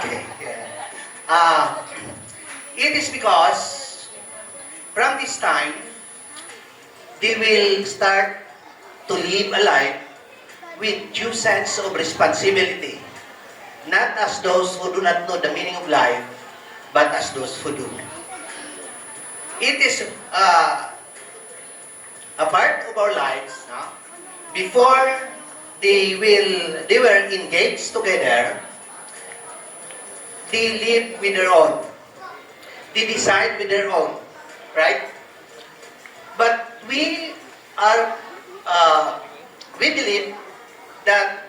[SPEAKER 5] Okay. Yeah. It is because from this time, they will start to live a life with due sense of responsibility. Not as those who do not know the meaning of life, but as those who do. It is a part of our lives. No? Before they were engaged together, they live with their own. They decide with their own, right? But we believe that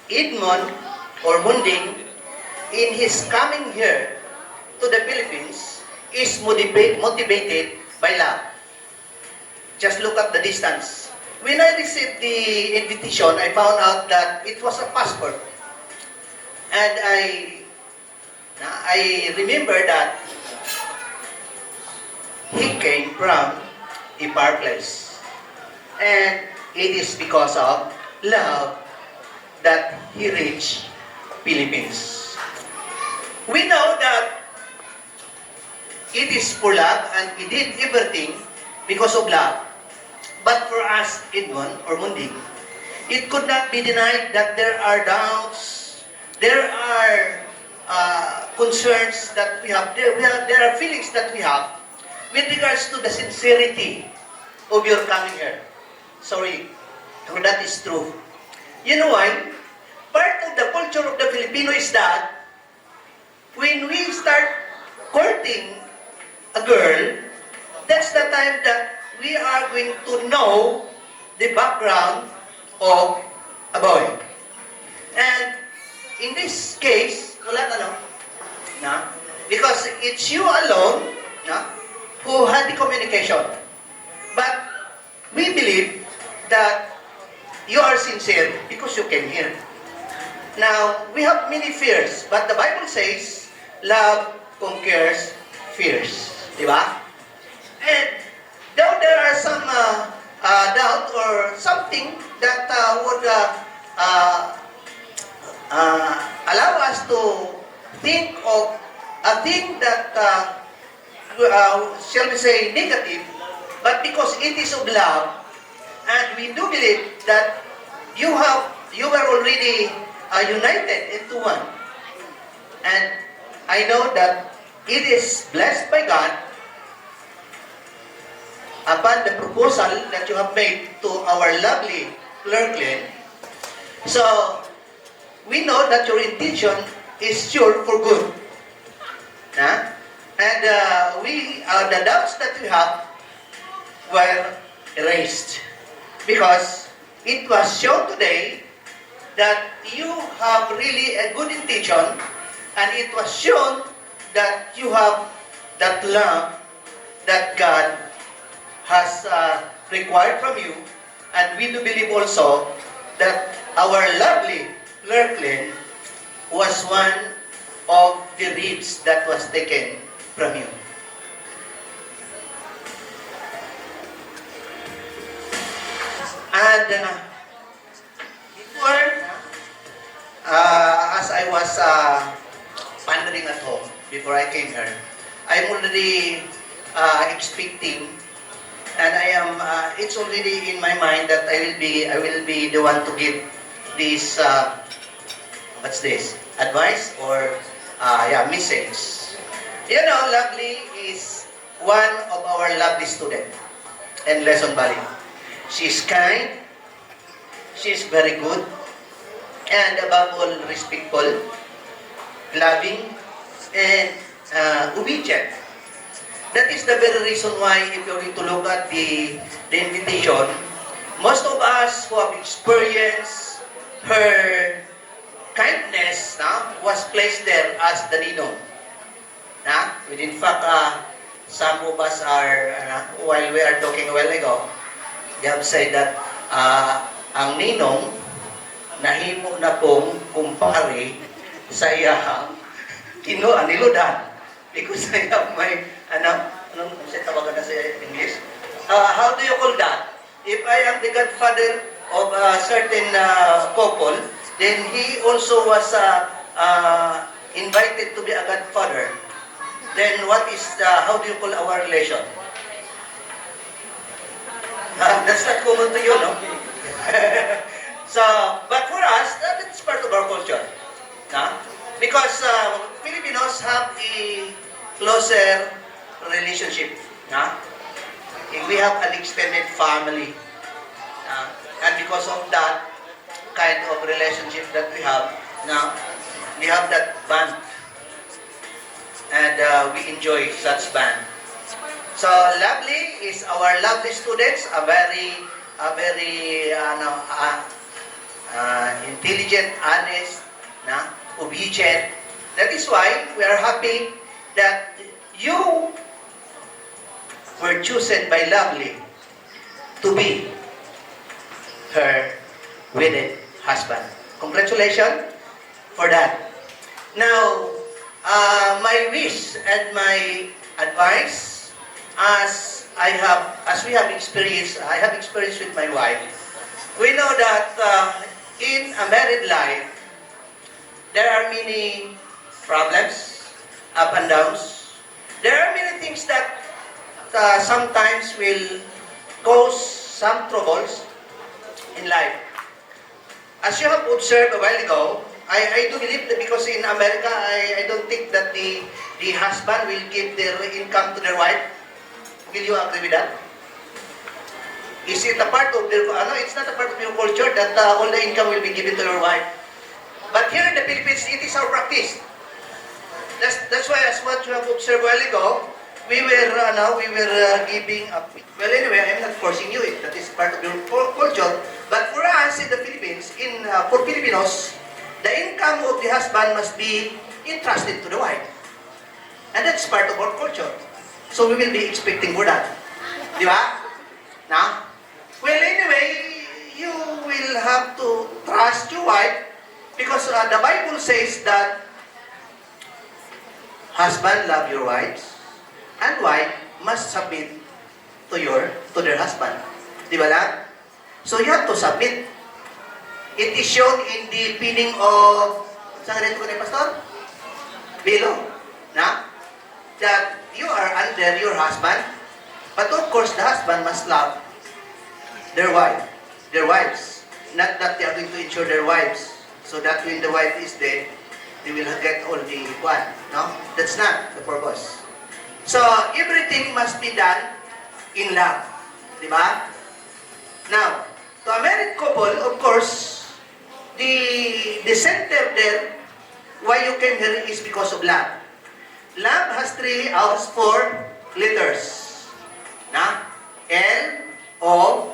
[SPEAKER 5] Edmond or Munding, in his coming here to the Philippines, is motivated by love. Just look at the distance. When I received the invitation, I found out that it was a passport. And I remember that he came from a far place. And it is because of love that he reached Philippines. We know that it is for love and he did everything because of love. But for us, Edmond or Munding, it could not be denied that there are doubts, there are concerns that we have, there are feelings that we have with regards to the sincerity of your coming here. Sorry, that is true. You know why? Part of the culture of the Filipino is that when we start courting a girl, that's the time that we are going to know the background of a boy. And in this case, because it's you alone who had the communication. But we believe that you are sincere because you came here. Now, we have many fears, but the Bible says, love conquers fears. Diba? And though there are some doubt or something that would allow us to think of a thing that, shall we say, negative, but because it is of love, and we do believe that you were already united into one. And I know that it is blessed by God upon the proposal that you have made to our lovely Clerklin. So, we know that your intention is sure for good. And the doubts that we have were erased. Because it was shown today that you have really a good intention, and it was shown that you have that love that God has required from you. And we do believe also that our lovely Lurklin was one of the ribs that was taken from you. And before, as I was wandering at home, before I came here, I'm already expecting, and I am. It's already in my mind that I will be the one to give this. What's this? Advice or message. You know, Lovely is one of our lovely students in Lesson Valley. She's kind, she's very good, and above all, respectful, loving, and obedient. That is the very reason why, if you're going to look at the invitation, most of us who have experienced her kindness was placed there as the ninong. In fact, some of us are, while we are talking a while ago, they have said that ang ninong nahimo na pong kumpare sa iyahang niludan. Because I have my, anong tawagan na sa English? How do you call that? If I am the godfather of a certain couple, then he also was invited to be a godfather. Then what is how do you call our relation? That's not common to you, no? So, but for us, that's part of our culture. Because Filipinos have a closer relationship. We have an extended family. And because of that kind of relationship that we have, we have that bond. And we enjoy such band. So Lovely is our lovely students, a very intelligent, honest, obedient. That is why we are happy that you were chosen by Lovely to be her wedded husband. Congratulations for that. Now, my wish and my advice, as we have experienced, I have experienced with my wife. We know that in a married life, there are many problems, up and downs. There are many things that sometimes will cause some troubles in life. As you have observed a while ago, I do believe that because in America, I don't think that the husband will give their income to their wife. Will you agree with that? Is it a part of their, it's not a part of your culture that all the income will be given to your wife. But here in the Philippines, it is our practice. That's why, as what you have observed a while ago, we were giving up. Well, anyway, I'm not forcing you. That is part of your culture. But for us in the Philippines, for Filipinos, the income of the husband must be entrusted to the wife. And that's part of our culture. So we will be expecting for that. Di ba? Well, anyway, you will have to trust your wife because the Bible says that husband love your wives and wife must submit to their husband. Di ba lang? So you have to submit. It is shown in the feeding of, saan ganito ko na, Pastor? Below. That you are under your husband, but of course the husband must love their wives. Not that they are going to insure their wives, so that when the wife is dead, they will get all the one. No? That's not the purpose. So everything must be done in love. Di ba? Now, to a married couple, of course, the center there, why you came here is because of love. Love has four letters. L-O-V-E.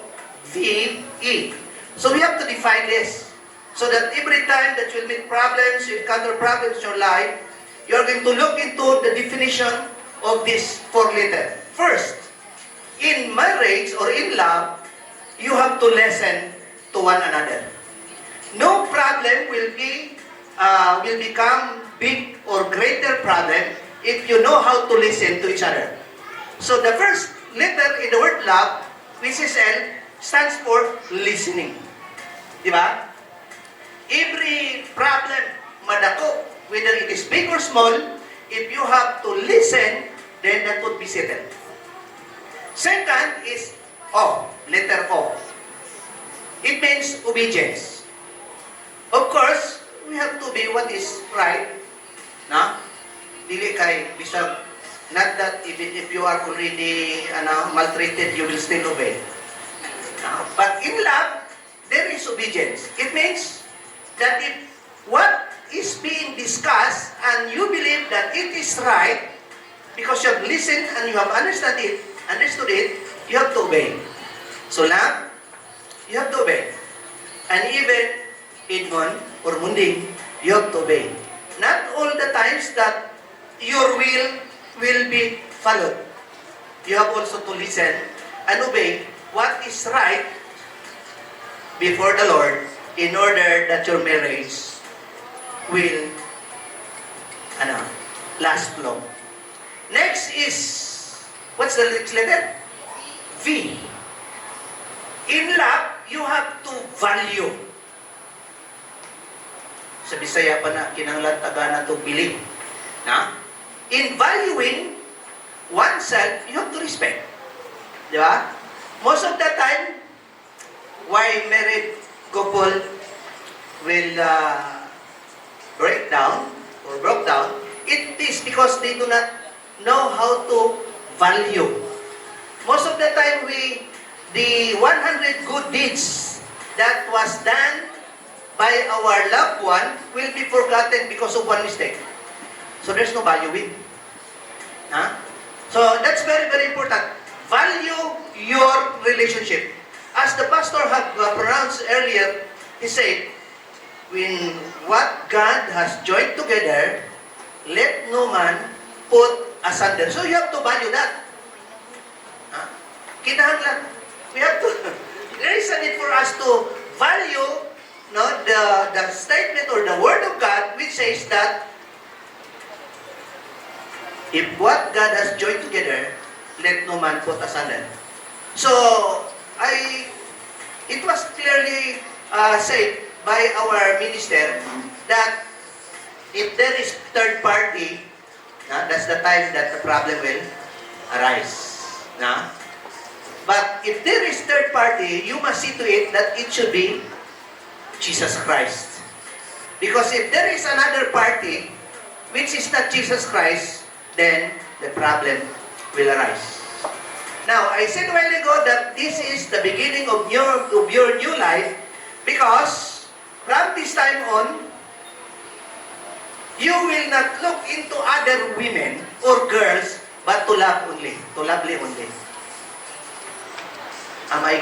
[SPEAKER 3] So we have to define this. So that every time that you meet problems, you encounter problems in your life, you are going to look into the definition of this 4 letter. First, in marriage or in love, you have to listen to one another. No problem will become big or greater problem if you know how to listen to each other. So the first letter in the word love, which is L, stands for listening. Diba? Every problem, madako, whether it is big or small, if you have to listen, then that would be settled. Second is O, letter O. It means obedience. Of course, we have to be what is right. Na? Dili kay bisag, not that even if you are already maltreated, you will still obey. But in love, there is obedience. It means that if what is being discussed and you believe that it is right, because you have listened and you have understood it, you have to obey. So love, you have to obey. And even Edmond or Munding, you have to obey. Not all the times that your will be followed. You have also to listen and obey what is right before the Lord in order that your marriage will last long. Next is, what's the next letter? V. In love, you have to value. Sa Bisaya pa na, kinanglan taga na to believe. In valuing oneself, you have to respect. Di ba? Most of the time, why married couple will break down or broke down, it is because they do not know how to value. Most of the time, the 100 good deeds that was done by our loved one will be forgotten because of one mistake. So there's no value in. So that's very, very important. Value your relationship. As the pastor had pronounced earlier, he said, when what God has joined together, let no man put asunder. So you have to value that. Kinahanglan. We have to, there is a need for us to value the statement or the word of God which says that if what God has joined together, let no man put asunder. So, it was clearly said by our minister that if there is third party, that's the time that the problem will arise. But if there is third party, you must see to it that it should be Jesus Christ. Because if there is another party, which is not Jesus Christ, then the problem will arise. Now, I said a while ago that this is the beginning of your new life because from this time on, you will not look into other women or girls, but to love only, to lovely only. Am I?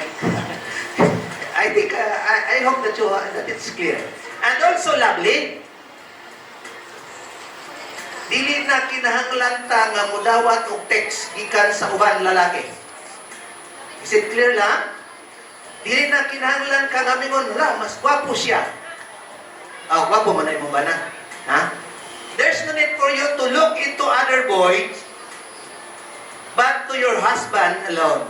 [SPEAKER 3] I think, I hope that it's clear. And also lovely. Dili na kinahanglan ta nga mudawat og text gikan sa uban lalaki. Is it clear lang? Dili na kinahanglan ka nga mingon, mas gwapo siya. Gwapo man ay mo ba na? There's no need for you to look into other boys, but to your husband alone.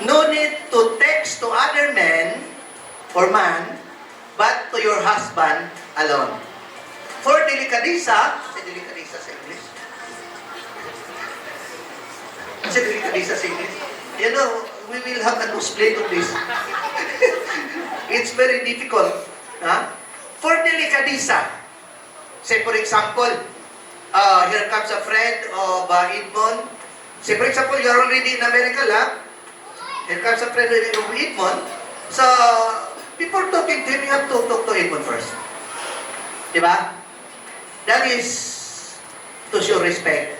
[SPEAKER 3] No need to text to other men or man, but to your husband alone. For delicadeza, delicadeza sa English? Sa delicadeza sa English? You know, we will have a split of this. It's very difficult. For delicadeza, say for example, here comes a friend of Edmond. Say for example, you're already in America, Here comes a friend of Edmond. So, before talking to him, you have to talk to Edmond first. Diba? That is to show respect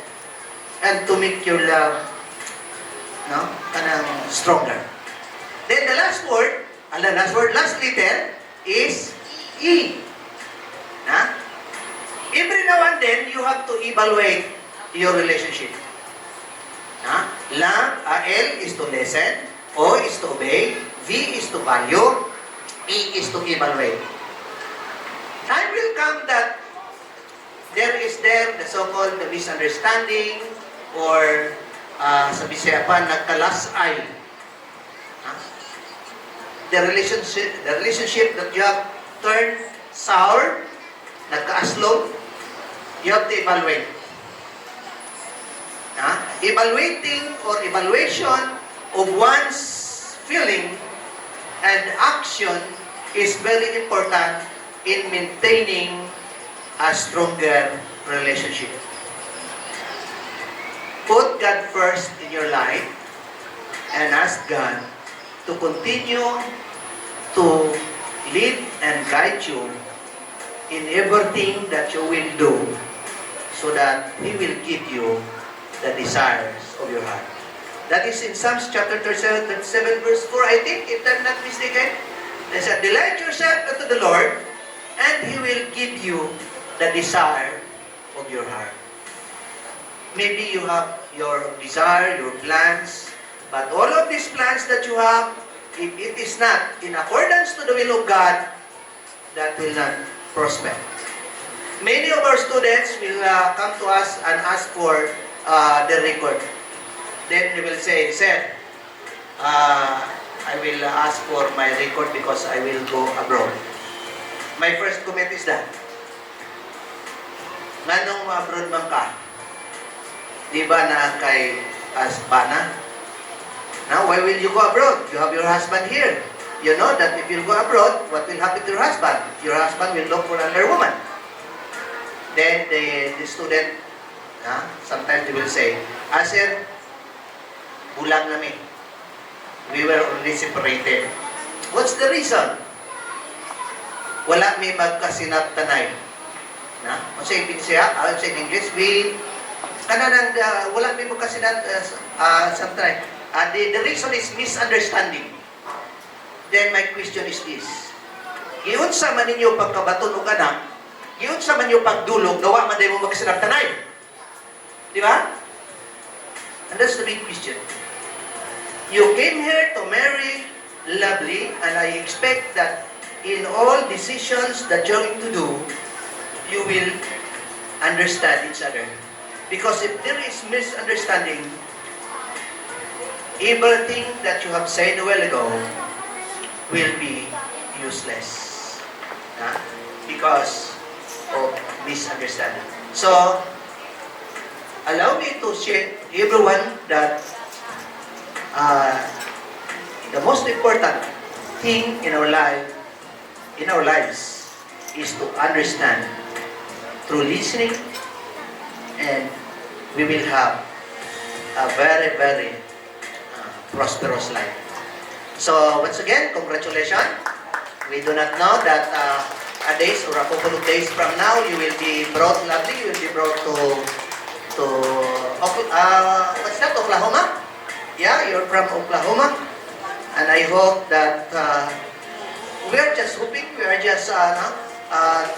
[SPEAKER 3] and to make your love, kanang stronger. Then the last word, last letter is E. Na? Every now and then, you have to evaluate your relationship. Na? L is to listen, O is to obey, V is to value, E is to evaluate. Time will come that there the so-called misunderstanding or sa Bisaya pa, nagkalas-ay. The relationship that you have turned sour, nagka-aslog, you have to evaluate. Evaluating or evaluation of one's feeling and action is very important in maintaining a stronger relationship. Put God first in your life and ask God to continue to lead and guide you in everything that you will do so that He will give you the desires of your heart. That is in Psalms chapter 37 verse 4, I think, if I'm not mistaken. It said, delight yourself unto the Lord, and He will give you the desire of your heart. Maybe you have your desire, your plans, but all of these plans that you have, if it is not in accordance to the will of God, that will not prosper. Many of our students will come to us and ask for the record. Then they will say, Sir, I will ask for my record because I will go abroad. My first comment is that, nganong abroad man ka? Di ba na kay Asbana? Now, why will you go abroad? You have your husband here. You know that if you go abroad, what will happen to your husband? Your husband will look for another woman. Then the student, sometimes they will say, Sir, bulang namin. We were only separated. What's the reason? Wala may magkasinat-tanay. Ano sa in English, wala may magkasinat-tanay. The reason is misunderstanding. Then my question is this. Giyon sa man ninyo pagkabaton o kanak, giyon sa man ninyo pagdulog, nawa man din mo magkasinat-tanay. Di ba? And that's the big question. You came here to marry lovely, and I expect that in all decisions that you're going to do, you will understand each other. Because if there is misunderstanding, everything that you have said a while ago will be useless. Because of misunderstanding. So, allow me to share everyone that the most important thing in our lives is to understand through listening, and we will have a very, very prosperous life. So once again, congratulations. We do not know that a days or a couple of days from now, you will be brought, lovely, you will be brought to what's that, Oklahoma? Yeah, you're from Oklahoma. And I hope that we are just hoping, we are just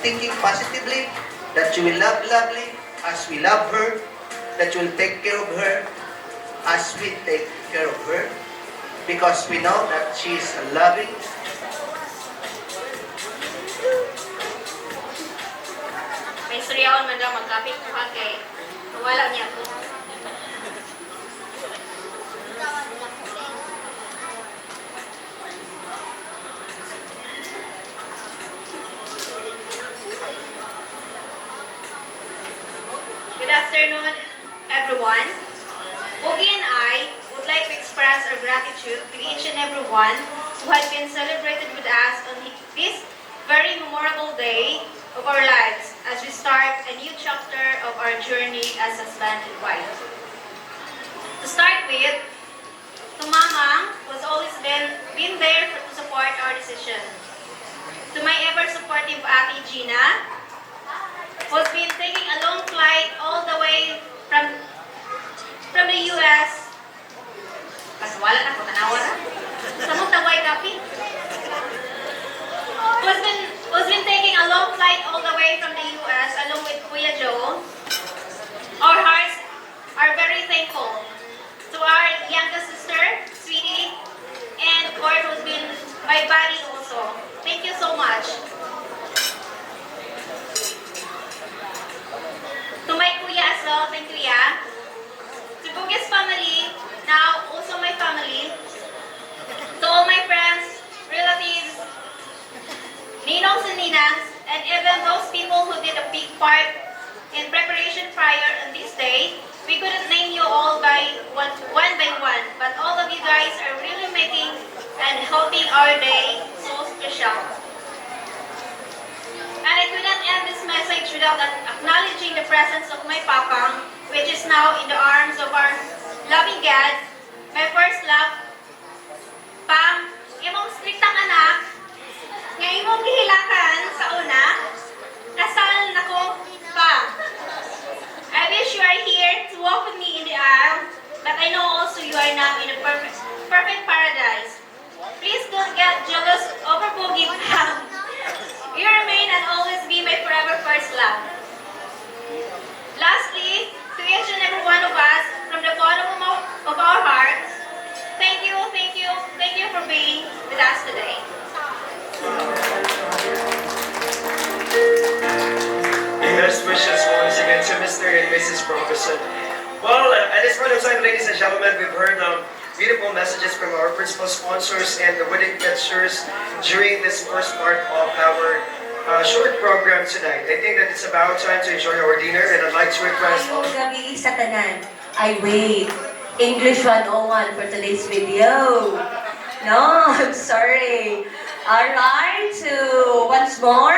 [SPEAKER 3] thinking positively that you will love lovely as we love her, that you will take care of her as we take care of her, because we know that she is loving.
[SPEAKER 4] May suryawan man daw magkapit ko kay wala niya po. Good afternoon, everyone. Ogie and I would like to express our gratitude to each and every one who has been celebrated with us on this very memorable day of our lives as we start a new chapter of our journey as husband and wife. To start with, to Mama, who's always been there to support our decision. To my ever-supportive Ate Gina, who's been taking a long flight all the way from the U.S. Kasi wala na ko, tanawa na. Samot na white coffee. Who's been taking a long flight all the way from the US along with Kuya Joe. Our hearts are very thankful to our youngest sister, Sweetie, and Gord, who's been my buddy also. Thank you so much. To my Kuya as well, thank you, yeah. To Bugis family, now also my family. To all my friends, relatives, ninongs and ninangs, and even those people who did a big part in preparation prior on this day. We couldn't name you all by one by one, but all of you guys are really making and helping our day so special. And I couldn't end this message without acknowledging the presence of my papa, which is now in the arms of our loving God, my first love. Pam, imong striktang anak, nga imong gihilakan sa una, kasal nako, Pam. I wish you are here to walk with me in the aisle, but I know also you are now in a perfect paradise. Please don't get jealous over Boogie, Pam. You remain and always be my forever first love. Lastly, to each and every one of us, from the bottom of our hearts, thank you for being with us today.
[SPEAKER 1] Best wishes once again to Mr. and Mrs. Robison. Well, at this point of time, ladies and gentlemen, we've heard beautiful messages from our principal sponsors and the wedding pictures during this first part of our short program tonight. I think that it's about time to enjoy our dinner, and I'd like to request all.
[SPEAKER 8] Ngayong gabi sa tanan, I wait. English 101 for today's video. No, I'm sorry. Alright, so once more,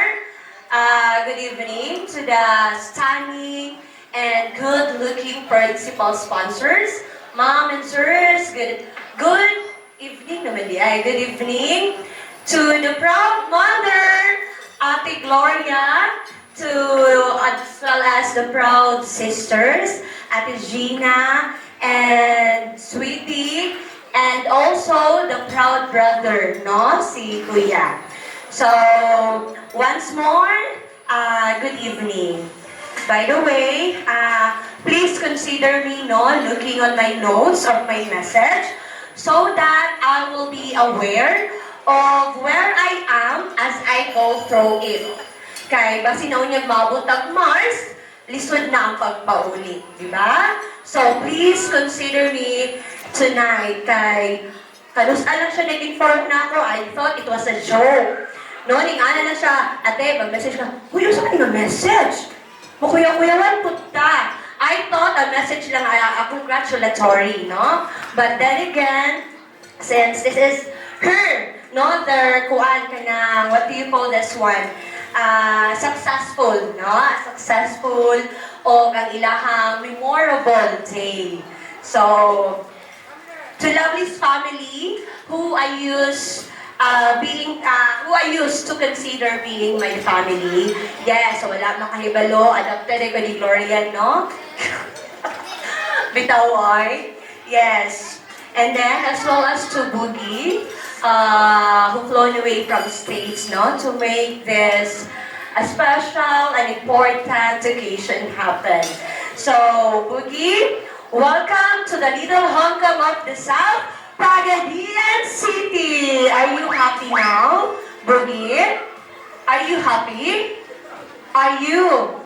[SPEAKER 8] good evening to the stunning and good-looking principal sponsors. Mom and sirs, good evening naman di ay. Good evening to the proud mother, Ate Gloria, as well as the proud sisters, Ate Gina and Sweetie, and also the proud brother, no, si Kuya. So, once more, good evening. By the way, please consider me, no, looking on my notes of my message so that I will be aware of where I am as I go through it. Kay, basi na unyag mabot ang Mars, lisod na ang pagpauli, di ba? So, please consider me tonight. Kay, kanus-alang siya nag-inform na ako, I thought it was a joke. No, ning-ana na siya, ate, mag-message ka, huyo sa kanina message. Makuya-kuyawan punta. I thought a message lang a congratulatory, no? But then again, since this is her, no, the kuan kanang, what do you call this one? Successful, no? Successful o ang ilahang memorable day. So, to Lovely's family, who I used to consider being my family. Yes, so wala makahibalo, adopted ko ni Gloria, no? Bitaway. Yes. And then, as well as to Boogie, who flown away from States, no? To make this a special and important occasion happen. So, Boogie, welcome to the little Hong Kong of the South, Pagadian City. Are you happy now, Boogie? Are you happy? Are you?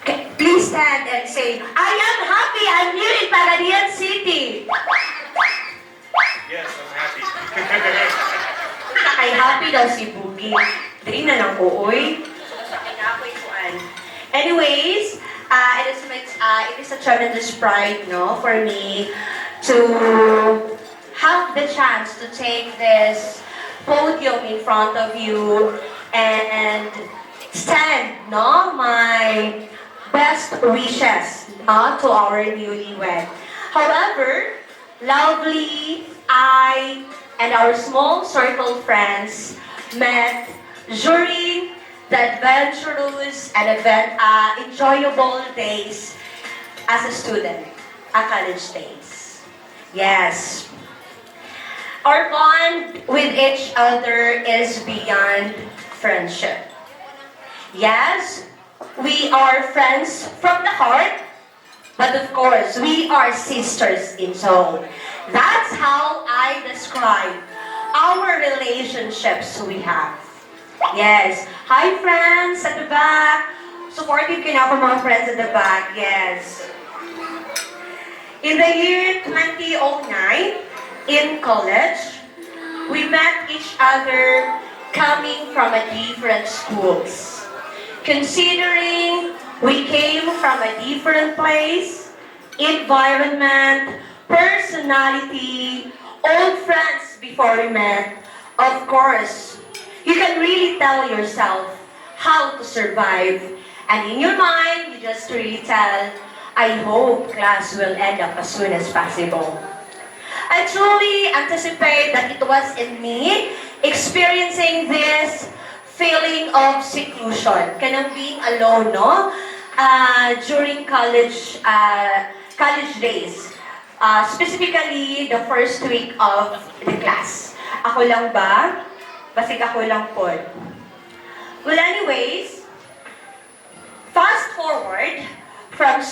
[SPEAKER 8] Okay, please stand and say, I am happy. I'm here in Pagadian City.
[SPEAKER 6] Yes, I'm happy.
[SPEAKER 8] Ay happy daw si Boogie. Dali na lang ko, oy. Anyways, it is a tremendous pride, no, for me to have the chance to take this podium in front of you and extend, no, my best wishes, no, to our newlywed. However, Lovely, I, and our small circle friends met during the adventurous and enjoyable days as a student, a college days. Yes.
[SPEAKER 9] Our bond with each other is beyond friendship. Yes, we are friends from the heart, but of course, we are sisters in soul. That's how I describe our relationships we have. Yes. Hi, friends at the back. Supportive ka na ako mga friends at the back. Yes. In the year 2009, in college, we met each other coming from a different schools. Considering we came from a different place, environment, personality, old friends before we met, of course, you can really tell yourself how to survive. And in your mind, you just really tell, I hope class will end up as soon as possible. I truly anticipate that it was in me experiencing this feeling of seclusion, kanang being alone, no? During college days. Specifically, the first week of the class. Ako lang ba? Basig ako lang po. Well, anyways, fast forward from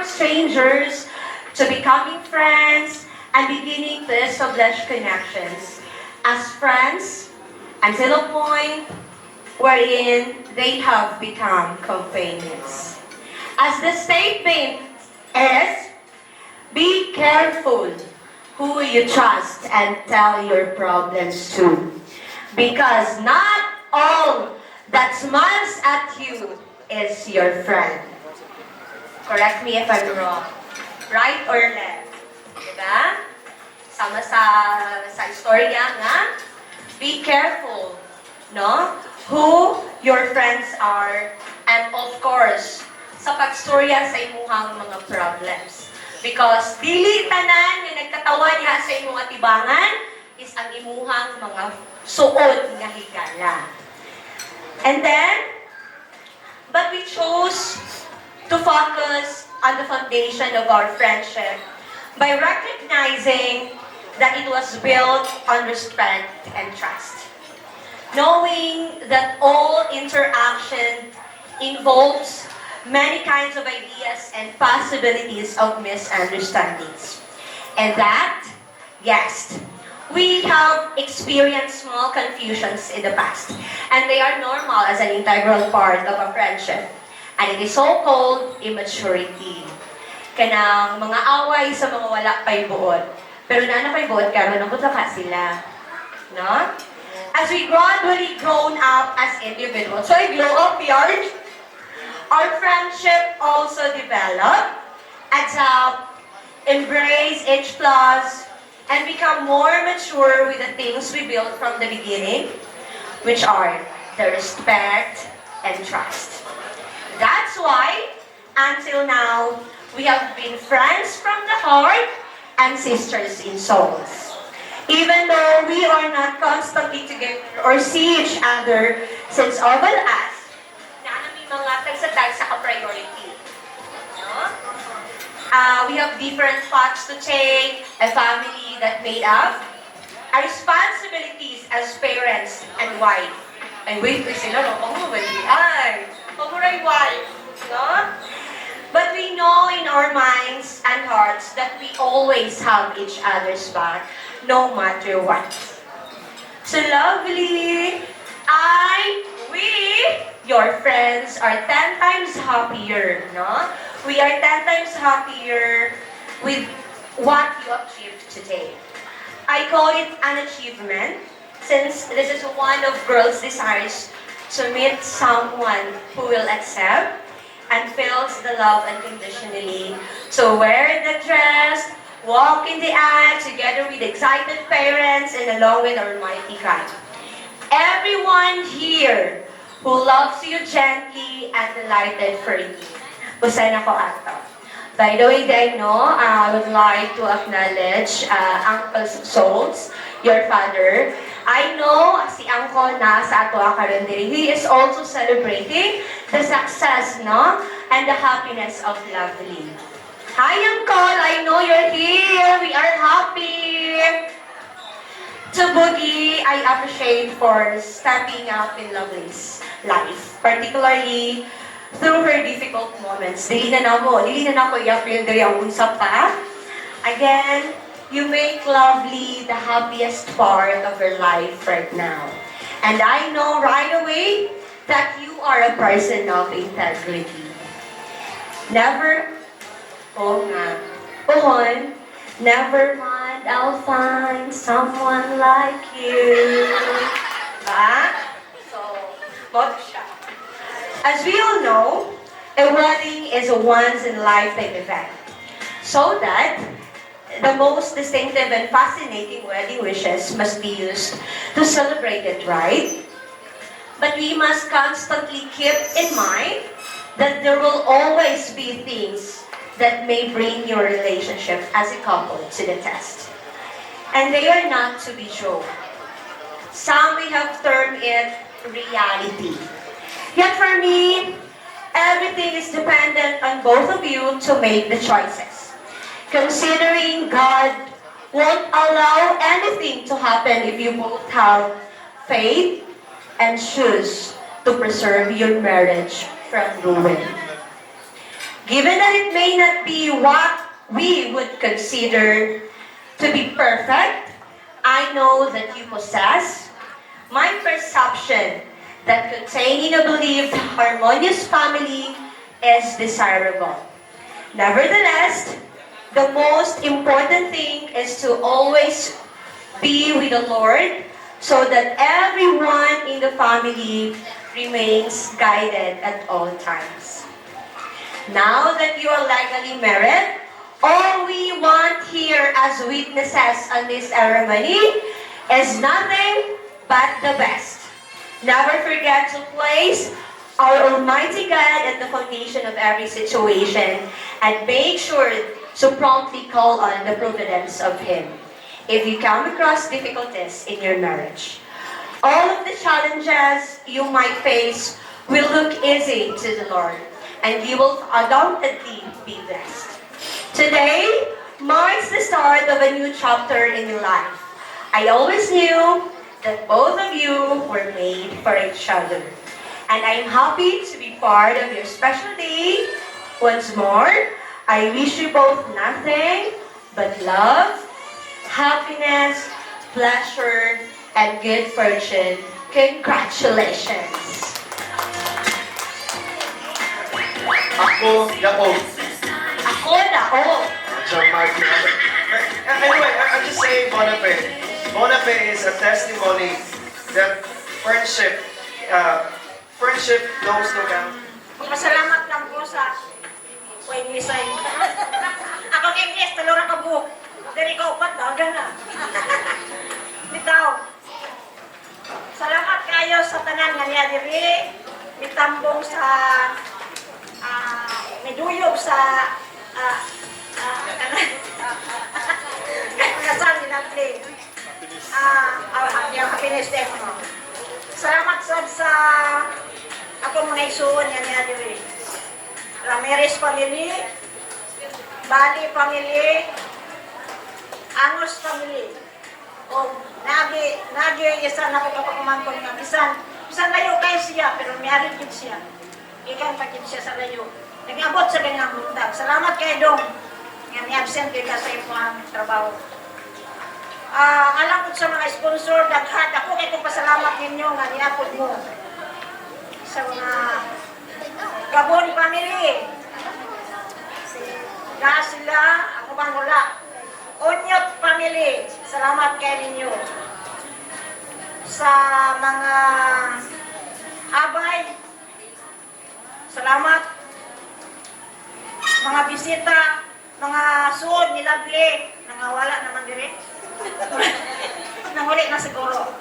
[SPEAKER 9] strangers to becoming friends and beginning to establish connections as friends until a point wherein they have become companions. As the statement is, be careful who you trust and tell your problems to. Because not all that smiles at you is your friend. Correct me if I'm wrong. Right or left? Diba? Sama sa istorya nga, be careful, no? Who your friends are, and of course, sa pagstorya sa imuhang mga problems. Because dili tanan nga nagkatawa niya sa imong atibangan is ang imuhang mga suod nga higala. And then, but we chose to focus on the foundation of our friendship by recognizing that it was built on respect and trust. Knowing that all interaction involves many kinds of ideas and possibilities of misunderstandings. And that, yes, we have experienced small confusions in the past, and they are normal as an integral part of a friendship. And it is so-called immaturity. Kanang mga away sa mga wala pa'y buod. Pero na pa'y buod, karon ang ka sila. No? As we gradually grown up as individuals, so I grow up yard, our friendship also developed, adapt, embrace each flaws, and become more mature with the things we built from the beginning, which are the respect and trust. That's why, until now, we have been friends from the heart and sisters in souls. Even though we are not constantly together or see each other since all but us, na may mga tag sa ka-priority. No? We have different paths to take, a family that made up, our responsibilities as parents and wife. Ay, wait, sila, no? Ay, pamuray wife. No? But we know in our minds and hearts that we always have each other's back, no matter what. So lovely! We, your friends, are 10 times happier, no? We are 10 times happier with what you achieved today. I call it an achievement since this is one of girls' desires to meet someone who will accept and feels the love unconditionally. So wear the dress, walk in the aisle together with excited parents and along with our mighty God. Everyone here who loves you gently and delighted for you. Usain ako ato. By the way, I would like to acknowledge Uncle Souls, your father. I know si Uncle na sa ato karon diri. He is also celebrating the success, no, and the happiness of Lovely. Hi, Uncle. I know you're here. We are happy. To Boogie, I appreciate for stepping up in Lovely's life, particularly through her difficult moments. Dili na ako i-appeal diri ang unsa pa. Again, you make Lovely the happiest part of her life right now. And I know right away that you are a person of integrity. Never, oh nga, pohon, never mind, I'll find someone like you. So, both siya. As we all know, a wedding is a once-in-a-lifetime event. So that the most distinctive and fascinating wedding wishes must be used to celebrate it, right? But we must constantly keep in mind that there will always be things that may bring your relationship as a couple to the test. And they are not to be true. Some may have termed it reality. Yet for me, everything is dependent on both of you to make the choices. Considering God won't allow anything to happen if you both have faith and choose to preserve your marriage from ruin. Given that it may not be what we would consider to be perfect, I know that you possess my perception that containing a believed harmonious family is desirable. Nevertheless, the most important thing is to always be with the Lord so that everyone in the family remains guided at all times. Now that you are legally married, all we want here as witnesses on this ceremony is nothing but the best. Never forget to place our Almighty God at the foundation of every situation and make sure to promptly call on the providence of Him if you come across difficulties in your marriage. All of the challenges you might face will look easy to the Lord, and you will undoubtedly be blessed. Today marks the start of a new chapter in your life. I always knew that both of you were made for each other, and I'm happy to be part of your special day. Once more, I wish you both nothing but love, happiness, pleasure, and good fortune. Congratulations!
[SPEAKER 1] Ako, Jacob.
[SPEAKER 9] Ako na, oh!
[SPEAKER 1] John Martin. Anyway, I'm just saying Bonape. Bonape is a testimony that friendship knows no bounds.
[SPEAKER 4] Pasalamat lang po sa Wayne Misay. Ako kay Ingles, talura ka buhok. Dari ka upat, daga na. Bitaw. Salamat kayo sa tanan nga niya diri. Mitambong sa meduyog sa kasal ni Natalie. Yung happiness day mo. Salamat sa ako mga isuon yan niya diri. Ramirez family, Bali family, Angus family. O nagi isa na ko kapagumangkon nga bisan layo kay siya pero married gid siya. Ikan pa gid siya sa layo. Nag-abot sa ganyang bundag. Salamat kay Dong. Nga ni-absent kay sa iyong trabaho. Alam ko sa mga sponsor, daghan. Ako kay kong pasalamat ninyo nga niapod mo. Sa mga Gabon family. Lahat sila, ako bang wala. Onyot family, salamat kay ninyo. Sa mga abay, salamat. Mga bisita, mga suod ni Lovely, nangawala naman dire. Nanguli na siguro.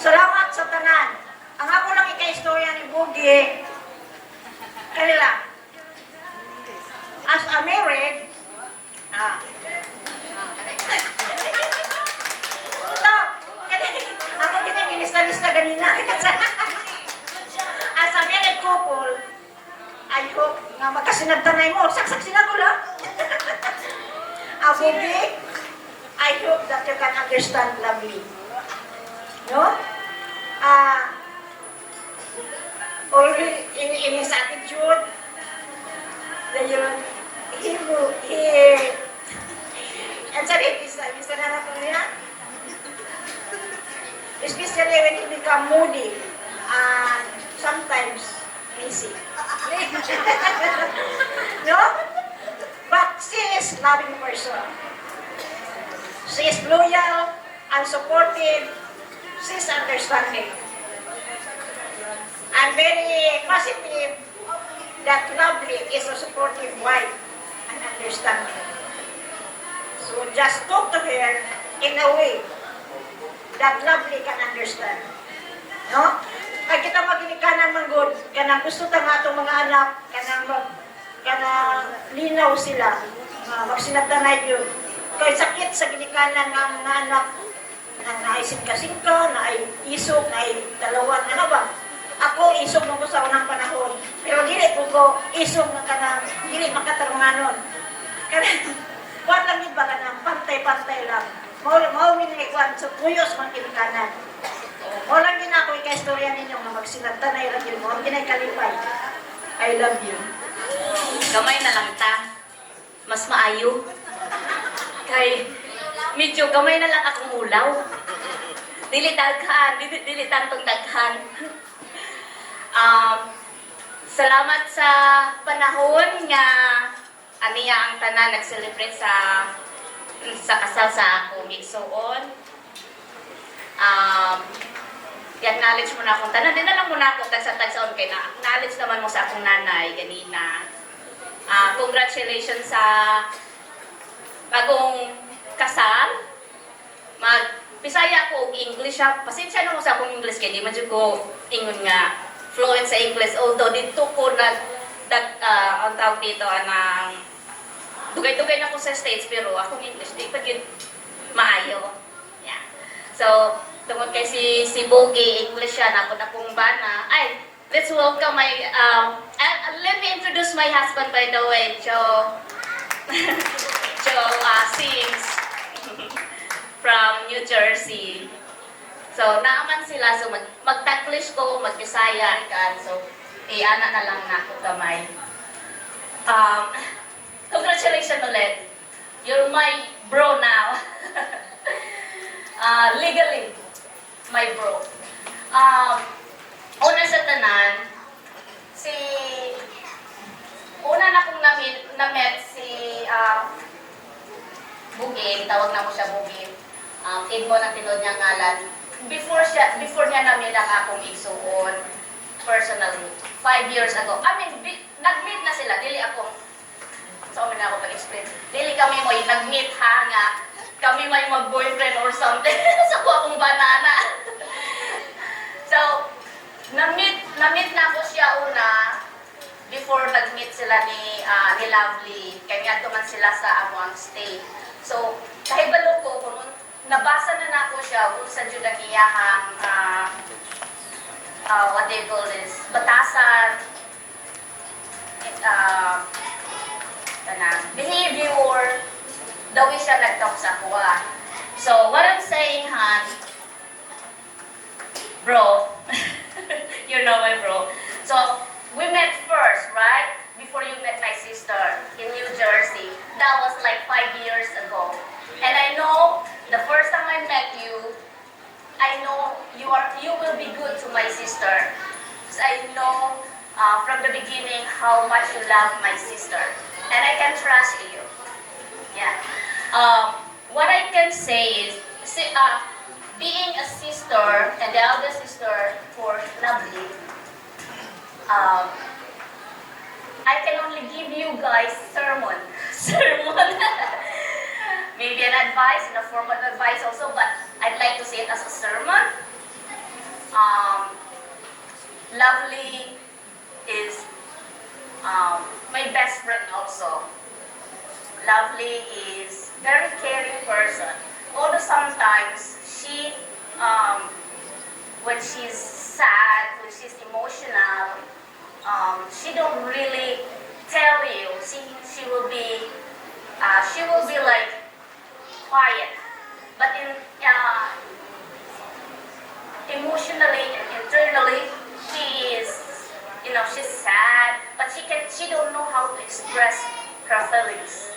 [SPEAKER 4] Salamat sa tanan. Ang ako lang ika-istorya ni Boogie, kanila, as a married, ako din ang nilista-lista ganina. As a married couple, I hope nga magkasinagtanay mo. Saksak sinagula. Boogie,
[SPEAKER 10] I hope that you can understand Lovely. No? Ah, already in his attitude, that and sabi, bisa na ako niya, especially when he become moody, and sometimes lazy. No? But she is loving person. She is loyal and supportive. She is understanding. I'm very positive that Lovely is a supportive wife and understanding. So just talk to her in a way that Lovely can understand. No? Kaya kita maginikanan man good, kanang gusto ta nga itong mga anak, kanang linaw sila, magsinagdanay yun. Kaya sakit sa ginikanan ng mga anak, nang naisingka-singka, naisog, naidalawan, ano ba? Ako, isog mo ko sa unang panahon. Pero dili po ko, isog na kanang, dili makatarunganon. Kaya, kuwan lang yun ba kanang, pantay-pantay lang. Maumin ni kuwan, so puyos mang kinikanan. Walang din ako ika-istorya ninyo nga magsinagtanay lang yun mo. Ang kalipay. I love you.
[SPEAKER 8] Gamay na lang ta. Mas maayo. Kay, medyo gamay na lang akong ulaw. Dili daghan, dili tantong daghan. Salamat sa panahon nga aniya ang tanan nag-celebrate sa kasal sa akong igsuon. I-acknowledge mo na akong tanan. Din na lang muna ako tagsa-tagsaon kay na-acknowledge naman mo sa akong nanay ganina. Congratulations sa bagong kasal. Bisaya ko og English ha. Pasensya na mo sa akong English kay di man jud ko ingon nga fluent sa English. Although dito ko ang tawag dito anang dugay-dugay na ko sa States pero akong English di pa gyud maayo. Yeah. So, tungod kay si Bogi English siya na akong bana. Ay, let's welcome my let me introduce my husband by the way, Joe. Joe sings from New Jersey. So, naaman sila. So, mag-Taglish ko, mag-Bisaya kan. So, ana na lang na ako kamay. Congratulations ulit. You're my bro now. Legally, my bro. Una sa tanan, una na kong na-met si Bugin, tawag na mo siya Bugin. Idmo ng tinod niya ngalan. Before niya na-meet ang akong igsuon, personally, 5 years ago. Nag-meet na sila, dili ako, so na ako pag-explain. Dili kami mo nag-meet ha nga, kami may mag-boyfriend or something sa akong banana. So, na-meet na ako siya una before nag-meet sila ni Lovely. Kaya tuman sila sa among state. So, kahibalo ko, kung nabasa na ako siya kung sa Judah niyahang what they call this, batasan, behavior, the way siya nag-talk sa kuha. So, what I'm saying, Han, bro, you know my bro. So, we met first, right? Before you met my sister in New Jersey. That was like 5 years ago. And I know, the first time I met you, I know you will be good to my sister. Because I know from the beginning how much you love my sister. And I can trust you. Yeah. What I can say is, being a sister and the elder sister for Lovely, I can only give you guys sermon. Maybe an advice, in a form of advice also, but I'd like to say it as a sermon. Lovely is my best friend also. Lovely is very caring person. Although sometimes she, when she's sad, when she's emotional, she don't really tell you. She will be like quiet. but emotionally and internally, she is, she's sad, but she don't know how to express her feelings.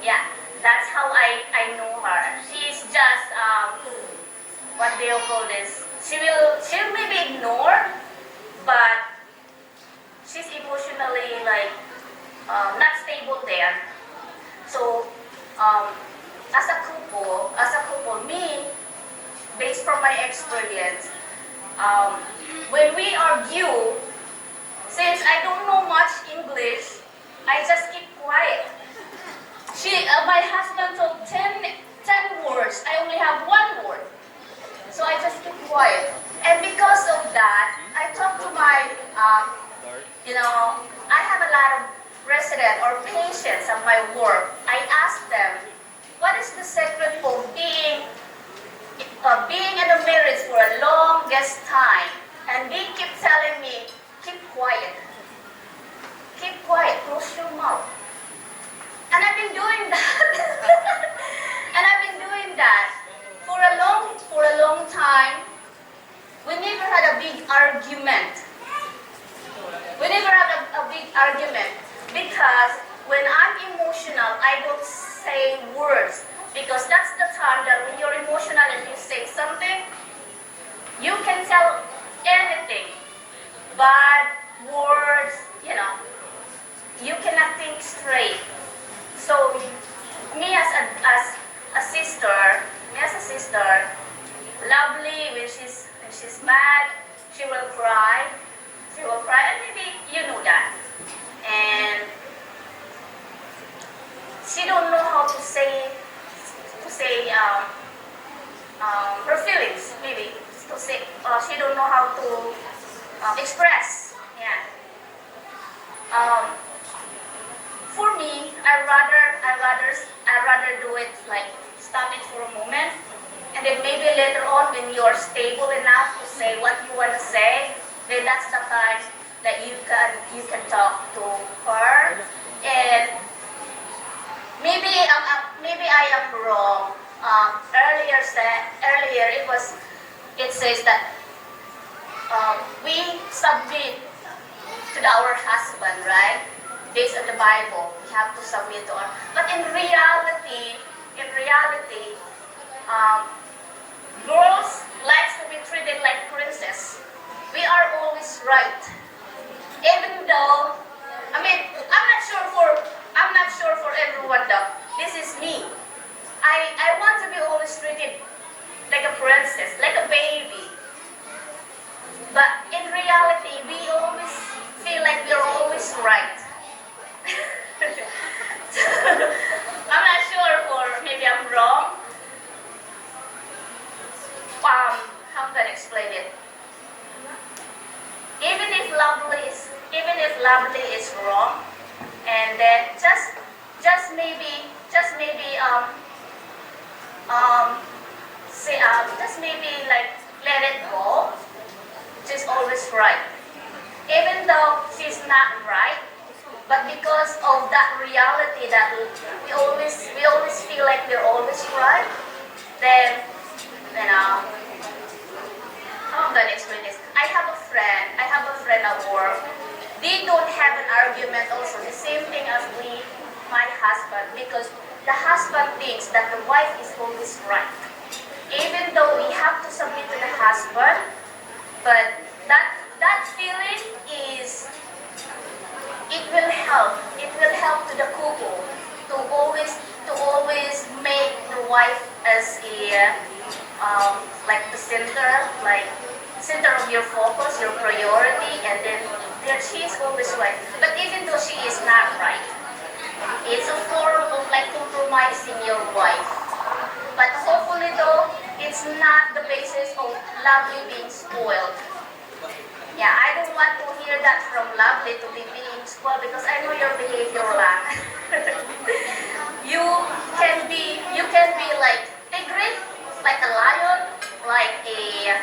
[SPEAKER 8] Yeah, that's how I know her. She's just, what do you call this? She'll maybe ignore, but she's emotionally like, not stable there. So, as a couple, me, based from my experience, when we argue, since I don't know much English, I just keep quiet. My husband told 10 words. I only have 1 word. So I just keep quiet. And because of that, I talk to my, I have a lot of residents or patients at my work. I ask them, what is the secret of being in a marriage for a longest time? And they keep telling me, keep quiet. Keep quiet, close your mouth. And I've been doing that. And I've been doing that for a long time. We never had a big argument. Because when I'm emotional, I don't say words. Because that's the time that when you're emotional and you say something, you can tell anything. Bad words, you cannot think straight. So me as a sister, Lovely, when she's mad, she will cry, and maybe you know that. And she don't know how to say her feelings, maybe to say she don't know how to express. Yeah. For me, I rather do it like stop it for a moment, and then maybe later on when you're stable enough to say what you want to say, then that's the time that you can talk to her. And maybe I am wrong. Earlier it says that we submit to our husband, right? Based on the Bible, we have to submit to our. But in reality, girls likes to be treated like princess. We are always right, even though I'm not sure for everyone though. This is me. I want to be always treated like a princess, like a baby. But in reality, we always feel like we're always right. I'm not sure maybe I'm wrong. How can I explain it? Even if Lovely is wrong, and then just maybe like let it go. She's always right, even though she's not right. But because of that reality that we always feel like we're always right, then how am I gonna explain this? I have a friend at work. They don't have an argument also, the same thing as my husband, because the husband thinks that the wife is always right. Even though we have to submit to the husband, but that feeling is, it will help to the couple to always make the wife as a like the center of your focus, your priority, and then she is always right. But even though she is not right, it's a form of like compromising your wife. But hopefully though, it's not the basis of Lovely being spoiled. Yeah, I don't want to hear that from Lovely to be being spoiled, because I know your behavior lang. You can be like tigre, like a lion, like a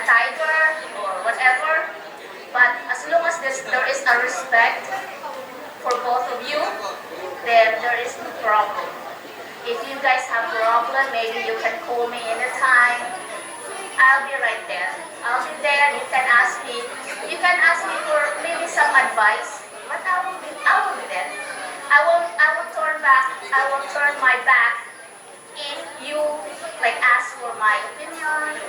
[SPEAKER 8] tiger or whatever. But as long as there is a respect for both of you, then there is no problem.
[SPEAKER 11] If you guys have problem, maybe you can call me anytime. I'll be right there. I'll be there. You can ask me. You can ask me for maybe some advice, but I will be there. I will turn back. I will turn my back if you like ask for my opinion,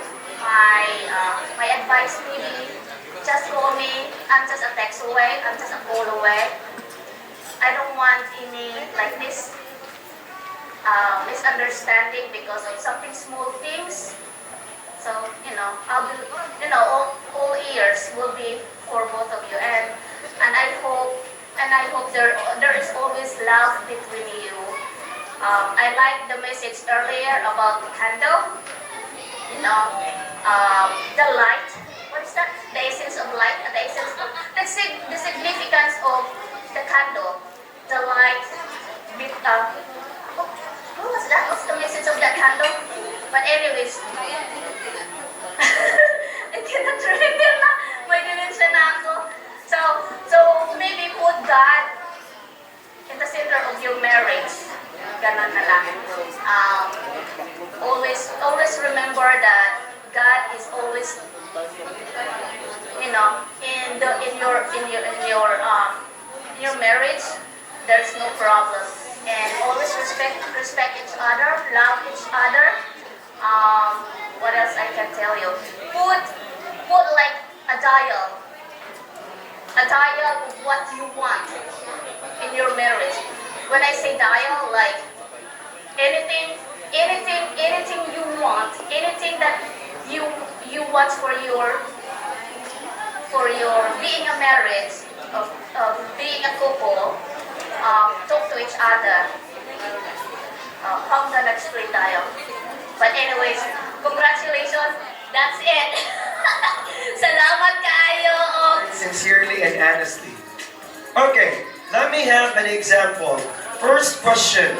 [SPEAKER 11] my advice maybe. Just call me. I'm just a text away. I'm just a call away. I don't want any like this misunderstanding because of something small things. So I'll be all ears will be for both of you, and I hope there is always love between you. I like the message earlier about the candle. The light. What is that? The essence of light. The essence of the significance of the candle. The light. What was that? What's the message of that candle? But anyways, I cannot remember na. May dimension na ako. So maybe put God in the center of your marriage. Ganon na lang. Always remember that God is always, in your marriage. There's no problem, and always respect each other, love each other. What else I can tell you? Put like a dial of what you want in your marriage. When I say dial, like anything you want, anything that you want for your being a marriage, of being a couple, talk to each other. Hang the next play tayo. But anyways, congratulations. That's it. Salamat kayo.
[SPEAKER 1] Sincerely and honestly. Okay, let me have an example. First question.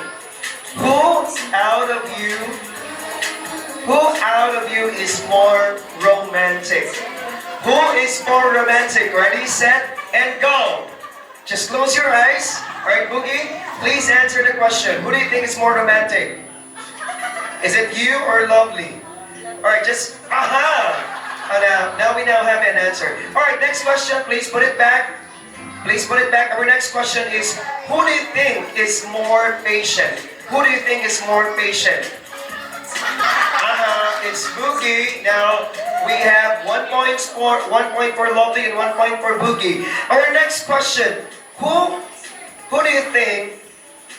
[SPEAKER 1] Who out of you is more romantic? Who is more romantic? Ready, set, and go. Just close your eyes. Alright, Boogie, please answer the question. Who do you think is more romantic? Is it you or Lovely? Alright, just, now we now have an answer. Alright, next question, please put it back. Please put it back. Our next question is, who do you think is more patient? Who do you think is more patient? It's Boogie. Now, we have 1 point for Lovely and 1 point for Boogie. Our next question, who do you think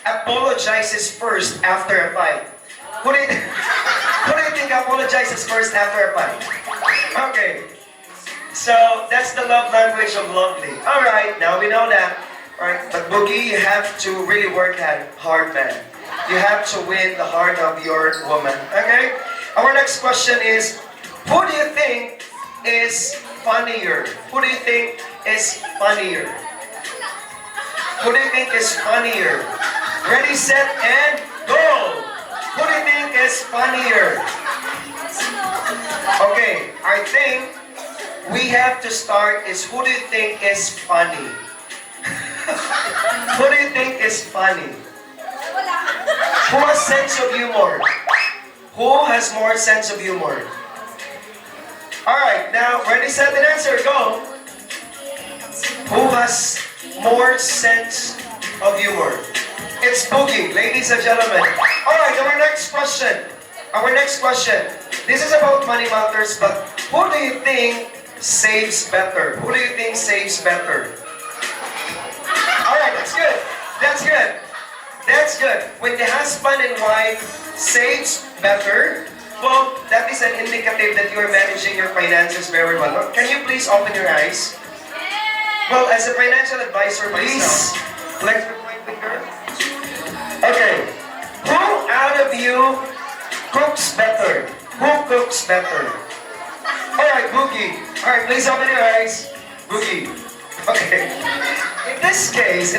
[SPEAKER 1] apologizes first after a fight? Who do you think apologizes first after a fight? Okay. So, that's the love language of Lovely. Alright, now we know that. Alright, but Boogie, you have to really work hard, man. You have to win the heart of your woman. Okay? Our next question is, who do you think is funnier? Who do you think is funnier? Who do you think is funnier? Ready, set, and go! Who do you think is funnier? Okay, I think we have to start is who do you think is funny? Who do you think is funny? Who has sense of humor? Who has more sense of humor? Alright, now ready, set, and answer, go! Who has more sense of humor? It's Boogie, ladies and gentlemen. Alright, our next question. This is about money matters, but who do you think saves better? Who do you think saves better? Alright, that's good. That's good. When the husband and wife saves better, well, that is an indicative that you are managing your finances very well. Can you please open your eyes? Well, as a financial advisor, please flex your point finger. Okay. Who out of you cooks better? Who cooks better? Alright, Boogie. Alright, please open your eyes. Boogie. Okay. In this case,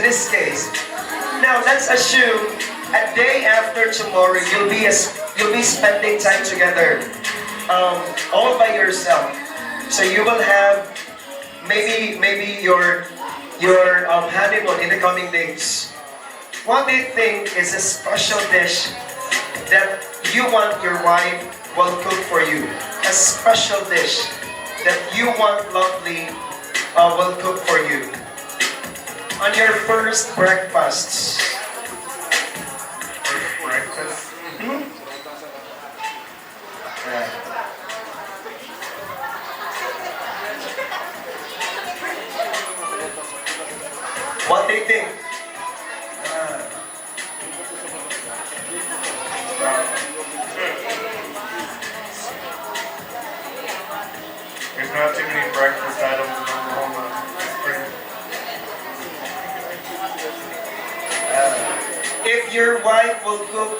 [SPEAKER 1] now let's assume a day after tomorrow you'll be spending time together, all by yourself. So you will have maybe your honeymoon in the coming days. What do you think is a special dish that you want your wife will cook for you. A special dish that you want Lovely will cook for you. On your first breakfast.
[SPEAKER 6] First breakfast.
[SPEAKER 1] What do you think?
[SPEAKER 6] There's not too many breakfast items in Oklahoma. It's pretty.
[SPEAKER 1] If your wife will cook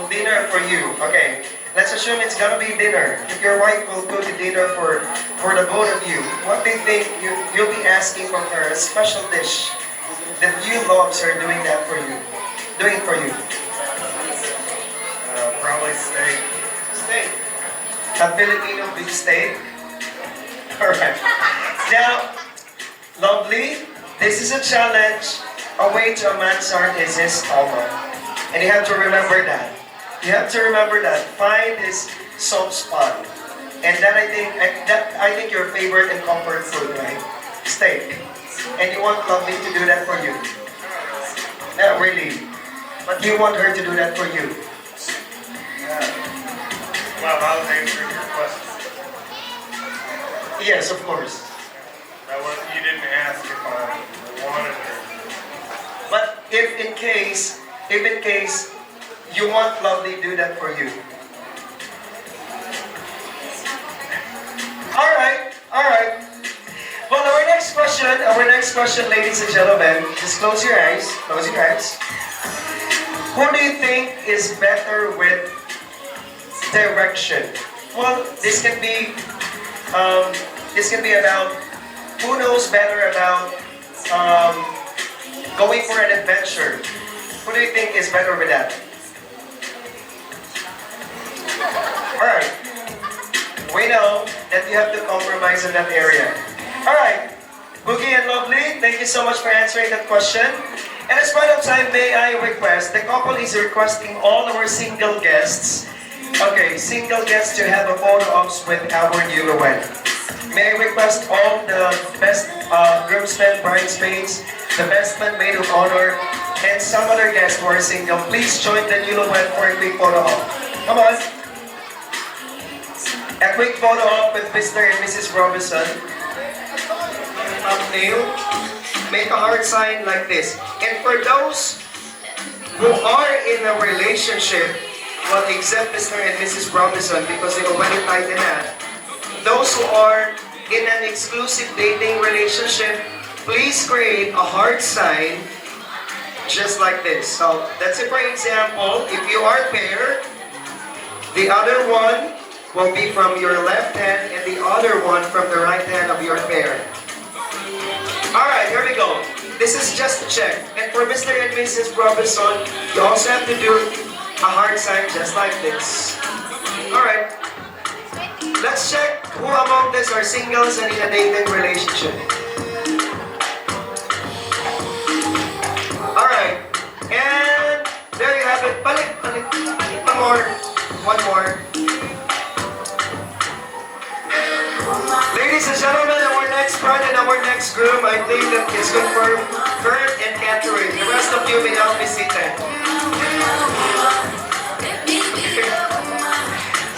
[SPEAKER 1] dinner for you, okay, let's assume it's gonna be dinner. If your wife will cook a dinner for the both of you, what do you think you'll be asking from her? A special dish that you loves her doing that for you, doing for you.
[SPEAKER 6] Probably steak.
[SPEAKER 1] Steak. A Filipino beef steak. Alright. Now, Lovely, this is a challenge. A way to a man's heart is his stomach. And you have to remember that. You have to remember that. Find his soft spot. And that I think your favorite and comfort food, right? Steak. And you want Lovely to do that for you. Not really. But you want her to do that for you.
[SPEAKER 6] Well, I'll answer your question.
[SPEAKER 1] Yes, of course.
[SPEAKER 6] You didn't ask if I wanted her.
[SPEAKER 1] But if in case you want Lovely to do that for you. Alright. Well, our next question, ladies and gentlemen, just close your eyes. Who do you think is better with direction? Well, this can be about who knows better about going for an adventure. Who do you think is better with that? Alright. We know that you have to compromise in that area. Alright. Boogie and Lovely, thank you so much for answering that question. And as part of time, may I request, the couple is requesting all our single guests, single guests to have a photo ops with our newlywed. May I request all the best groomsmen, bridesmaids, the best man, maid of honor, and some other guests who are single, please join the newlywed for a quick photo op. Come on. A quick photo op with Mr. and Mrs. Robison. Thumbnail. Make a heart sign like this. And for those who are in a relationship, well, except Mr. and Mrs. Robison because they already tied the knot. Those who are in an exclusive dating relationship, please create a heart sign just like this. So that's it. For example, if you are paired, the other one will be from your left hand and the other one from the right hand of your pair. Alright, here we go. This is just a check. And for Mr. and Mrs. Robison, you also have to do a heart sign just like this. Alright. Let's check who among us are singles and in a dating relationship. Alright. And there you have it. Balik. One more. Ladies and gentlemen, our next bride and our next groom, I think that is confirmed, Kurt and Catherine. The rest of you may now be seated.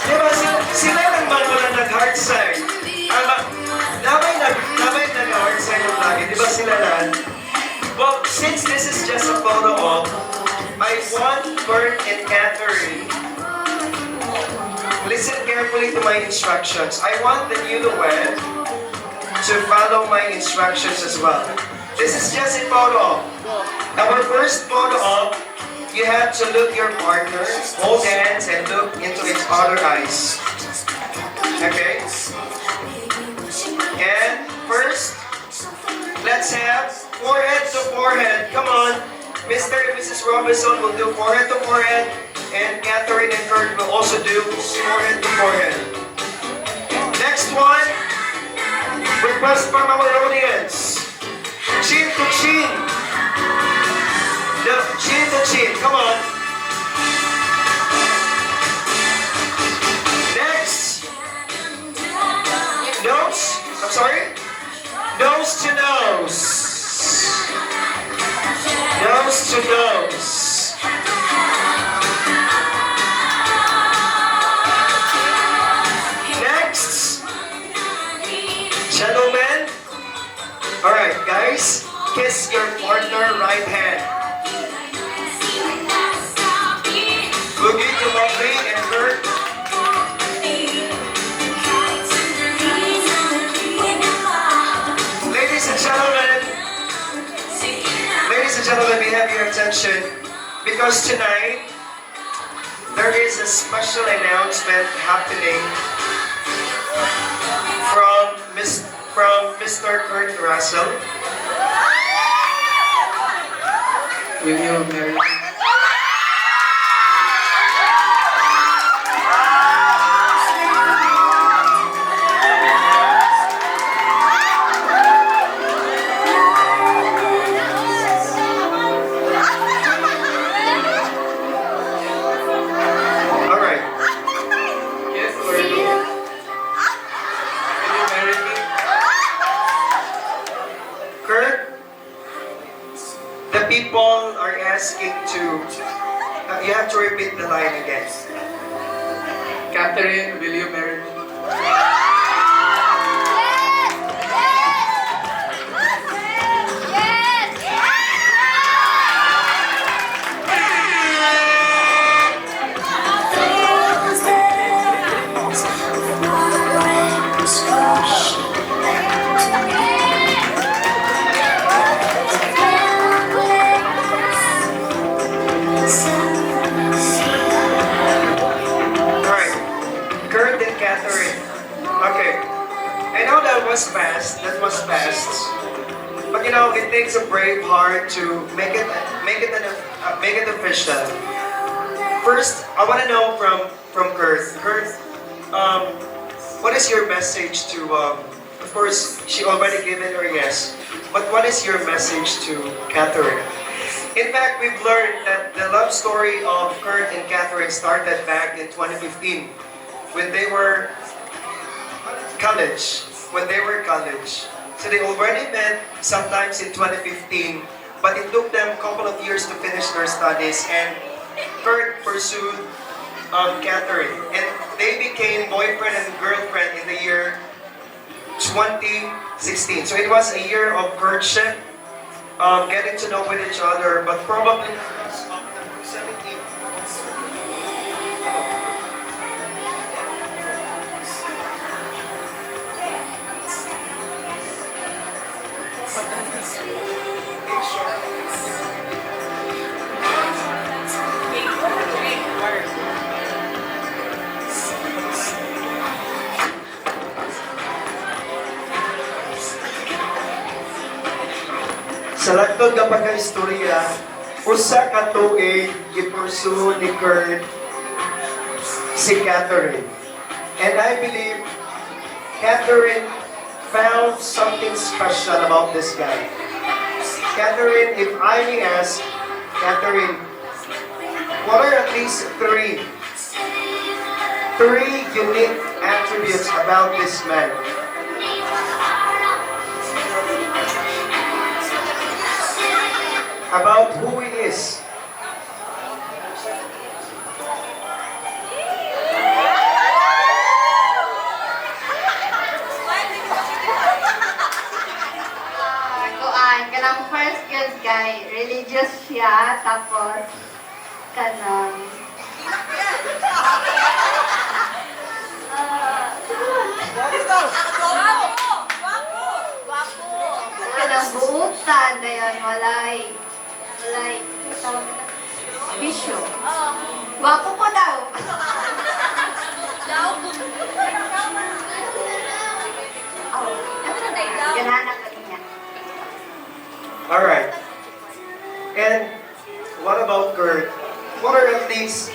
[SPEAKER 1] Diba, sila lang ba wala nag-heart sign? Damay nag-heart sign yung lagi, diba sila lang? Well, since this is just a photo op, I want Kurt and Catherine, listen carefully to my instructions. I want the newlywed to follow my instructions as well. This is just a photo op. Our first photo op, you have to look your partner, hold hands, and look into each other's eyes. Okay? And first, let's have forehead to forehead. Come on. Mr. and Mrs. Robison will do forehead to forehead, and Catherine and Kurt will also do forehead to forehead. Next one, request from our audience. Chin to chin. The chin to chin. Come on. I'm sorry? Nose to nose. Nose to nose. Next. Gentlemen. Alright, guys. Kiss your partner right hand. Boogie to Lovely and Kurt. Ladies and gentlemen, we have your attention because tonight there is a special announcement happening from Mr. Kurt Russell.
[SPEAKER 7] Will you marry me?
[SPEAKER 1] Alright,
[SPEAKER 7] Yes or no? Will you marry me?
[SPEAKER 1] Kurt, the people are asking to, you have to repeat the line again.
[SPEAKER 7] Catherine, will you marry me?
[SPEAKER 1] Alright, Kurt and Catherine. Okay, I know that was fast. But you know, it takes a brave heart to make it official. First, I want to know from Kurt. Kurt, what is your message to? Of course, she already given her yes. But what is your message to Catherine? In fact, we've learned that the love story of Kurt and Catherine started back in 2015 when they were college. So they already met sometimes in 2015, but it took them a couple of years to finish their studies, and Kurt pursued Catherine, and they became boyfriend and girlfriend in the year 2016. So it was a year of courtship, getting to know with each other, but probably 17. Sa lagtod nga pagka-istorya, usa ka tuig gipursu ni Kurt si Catherine. And I believe Catherine found something special about this guy. Catherine, if I may ask, Catherine, what are at least three unique attributes about this man? About who he is.
[SPEAKER 12] Kanang first good guy, religious siya, tapos kanang kanang buutan, dayon walay bisyo. Wapo ko daw. Ganana ka niya.
[SPEAKER 1] Alright. And what about Kurt? What are at least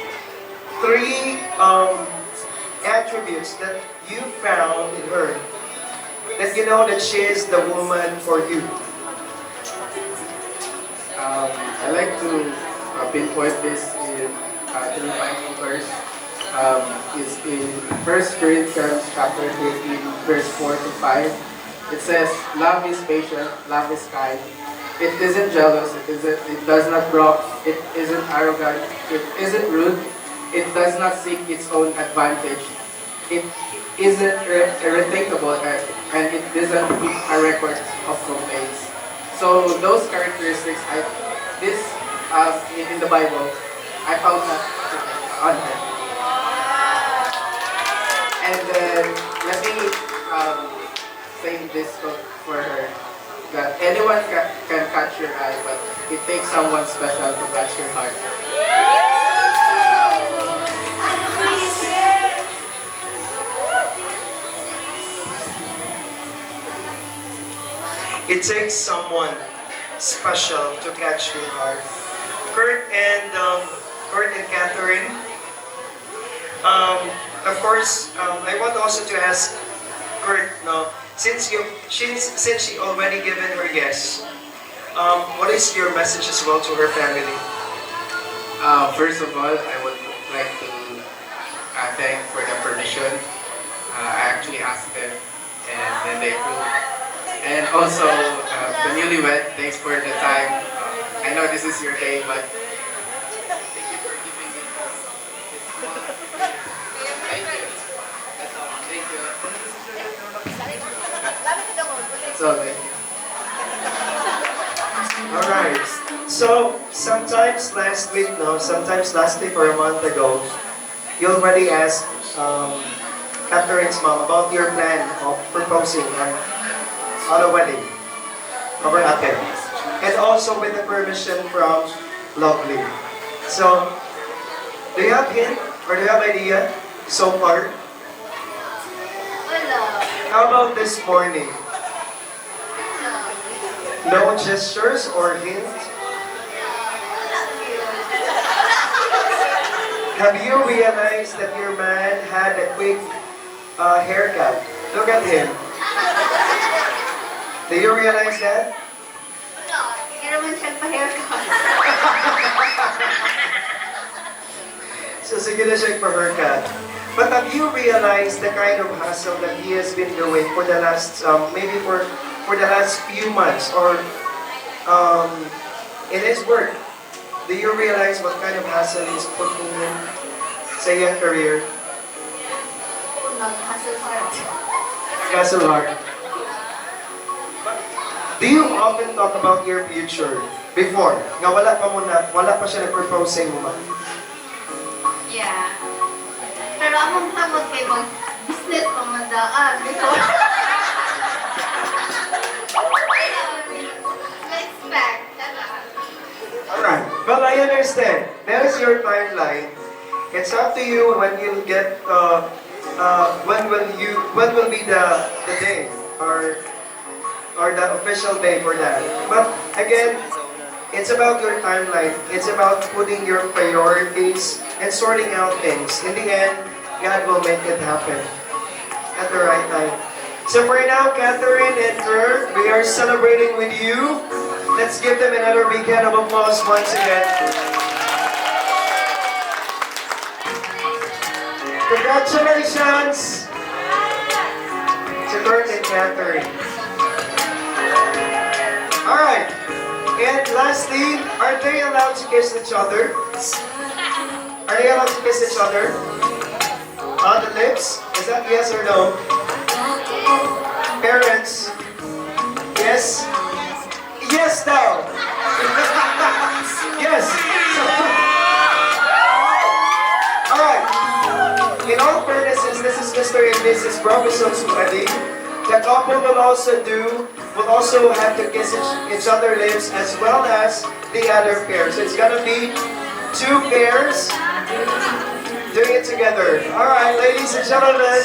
[SPEAKER 1] three attributes that you found in her that you know that she is the woman for you?
[SPEAKER 7] I like to pinpoint this in the Bible verse. It's in 1 Corinthians chapter 13, verse 4 to 5. It says, love is patient, love is kind. It isn't jealous, it does not rock, it isn't arrogant, it isn't rude, it does not seek its own advantage. It isn't irritable and it doesn't keep a record of complaints. So those characteristics, this in the Bible, I found that on her. And then let me say this for her. That anyone can catch your eye, but it takes someone special to catch your heart.
[SPEAKER 1] It takes someone special to catch your heart. Kurt and Catherine. Of course, I want also to ask Kurt, no, since she already given her yes, what is your message as well to her family?
[SPEAKER 7] First of all, I would like to thank for the permission. I actually asked them, and then they approved. And also, the newlywed, thanks for the time. I know this is your day, but thank you for giving me Thank you. That's all. Thank you. That's all. Thank you.
[SPEAKER 1] Alright. So, sometimes last week or a month ago, you already asked Catherine's mom about your plan of proposing on a wedding of her ate. And also with the permission from Lovely. So, do you have hint or do you have idea so far? How about this morning? No gestures or hint? Have you realized that your man had a quick haircut? Look at him. Do you realize that?
[SPEAKER 12] Hindi naman siya pa-haircut.
[SPEAKER 1] So sige na siya pa-haircut. But have you realized the kind of hustle that he has been doing for the last, maybe for the last few months or in his work? Do you realize what kind of hassle he's putting in sa iyong career?
[SPEAKER 12] Hustle hard.
[SPEAKER 1] Hustle hard. Do you often talk about your future before? Nga wala pa siya nag-propose sa imo man?
[SPEAKER 12] Yeah. Pero akong hamot kay mag-business pamadaan. Expect.
[SPEAKER 1] Alright. Well, I understand. That is your timeline. It's up to you when you'll get, when will be the day or the official day for that. But again, it's about your timeline. It's about putting your priorities and sorting out things. In the end, God will make it happen at the right time. So for now, Catherine and Kurt, we are celebrating with you. Let's give them another big hand of applause once again. Congratulations to Kurt and Catherine. Alright. And lastly, are they allowed to kiss each other? Are they allowed to kiss each other? On the lips? Is that yes or no? Parents? Yes? Yes now! Yes! Alright. In all fairness, since this is Mr. and Mrs. Robison's wedding, the couple will also have to kiss each other lips as well as the other pair. So it's gonna be two pairs doing it together. Alright, ladies and gentlemen,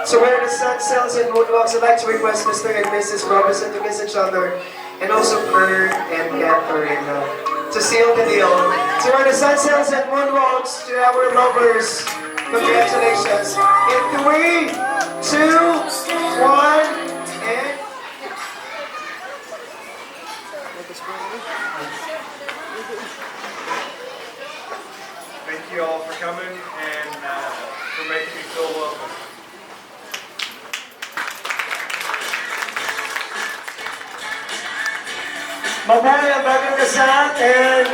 [SPEAKER 1] so where the sun sells and moonwalks, I'd like to request Mr. and Mrs. Robison to kiss each other and also Kurt and Catherine to seal the deal. So where the sun sells and moonwalks to our lovers, congratulations. In 3, 2, 1, and...
[SPEAKER 6] Thank you all for coming and for making me feel welcome.
[SPEAKER 1] Mabuhay ang bagong kasal, and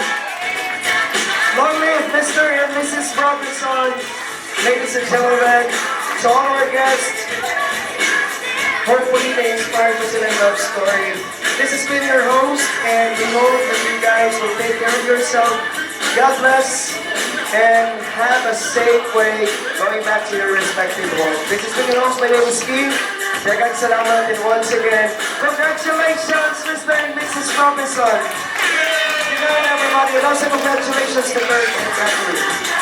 [SPEAKER 1] long live Mr. and Mrs. Robison. Ladies and gentlemen, to all our guests, hopefully they inspired us in a love story. This has been your host, and we hope that you guys will take care of yourself. God bless, and have a safe way going back to your respective homes. This has been your host. My name is Steve. Daghang salamat, and once again, congratulations, Mr. and Mrs. Robison. Good night, everybody, and also congratulations to Kurt and Catherine.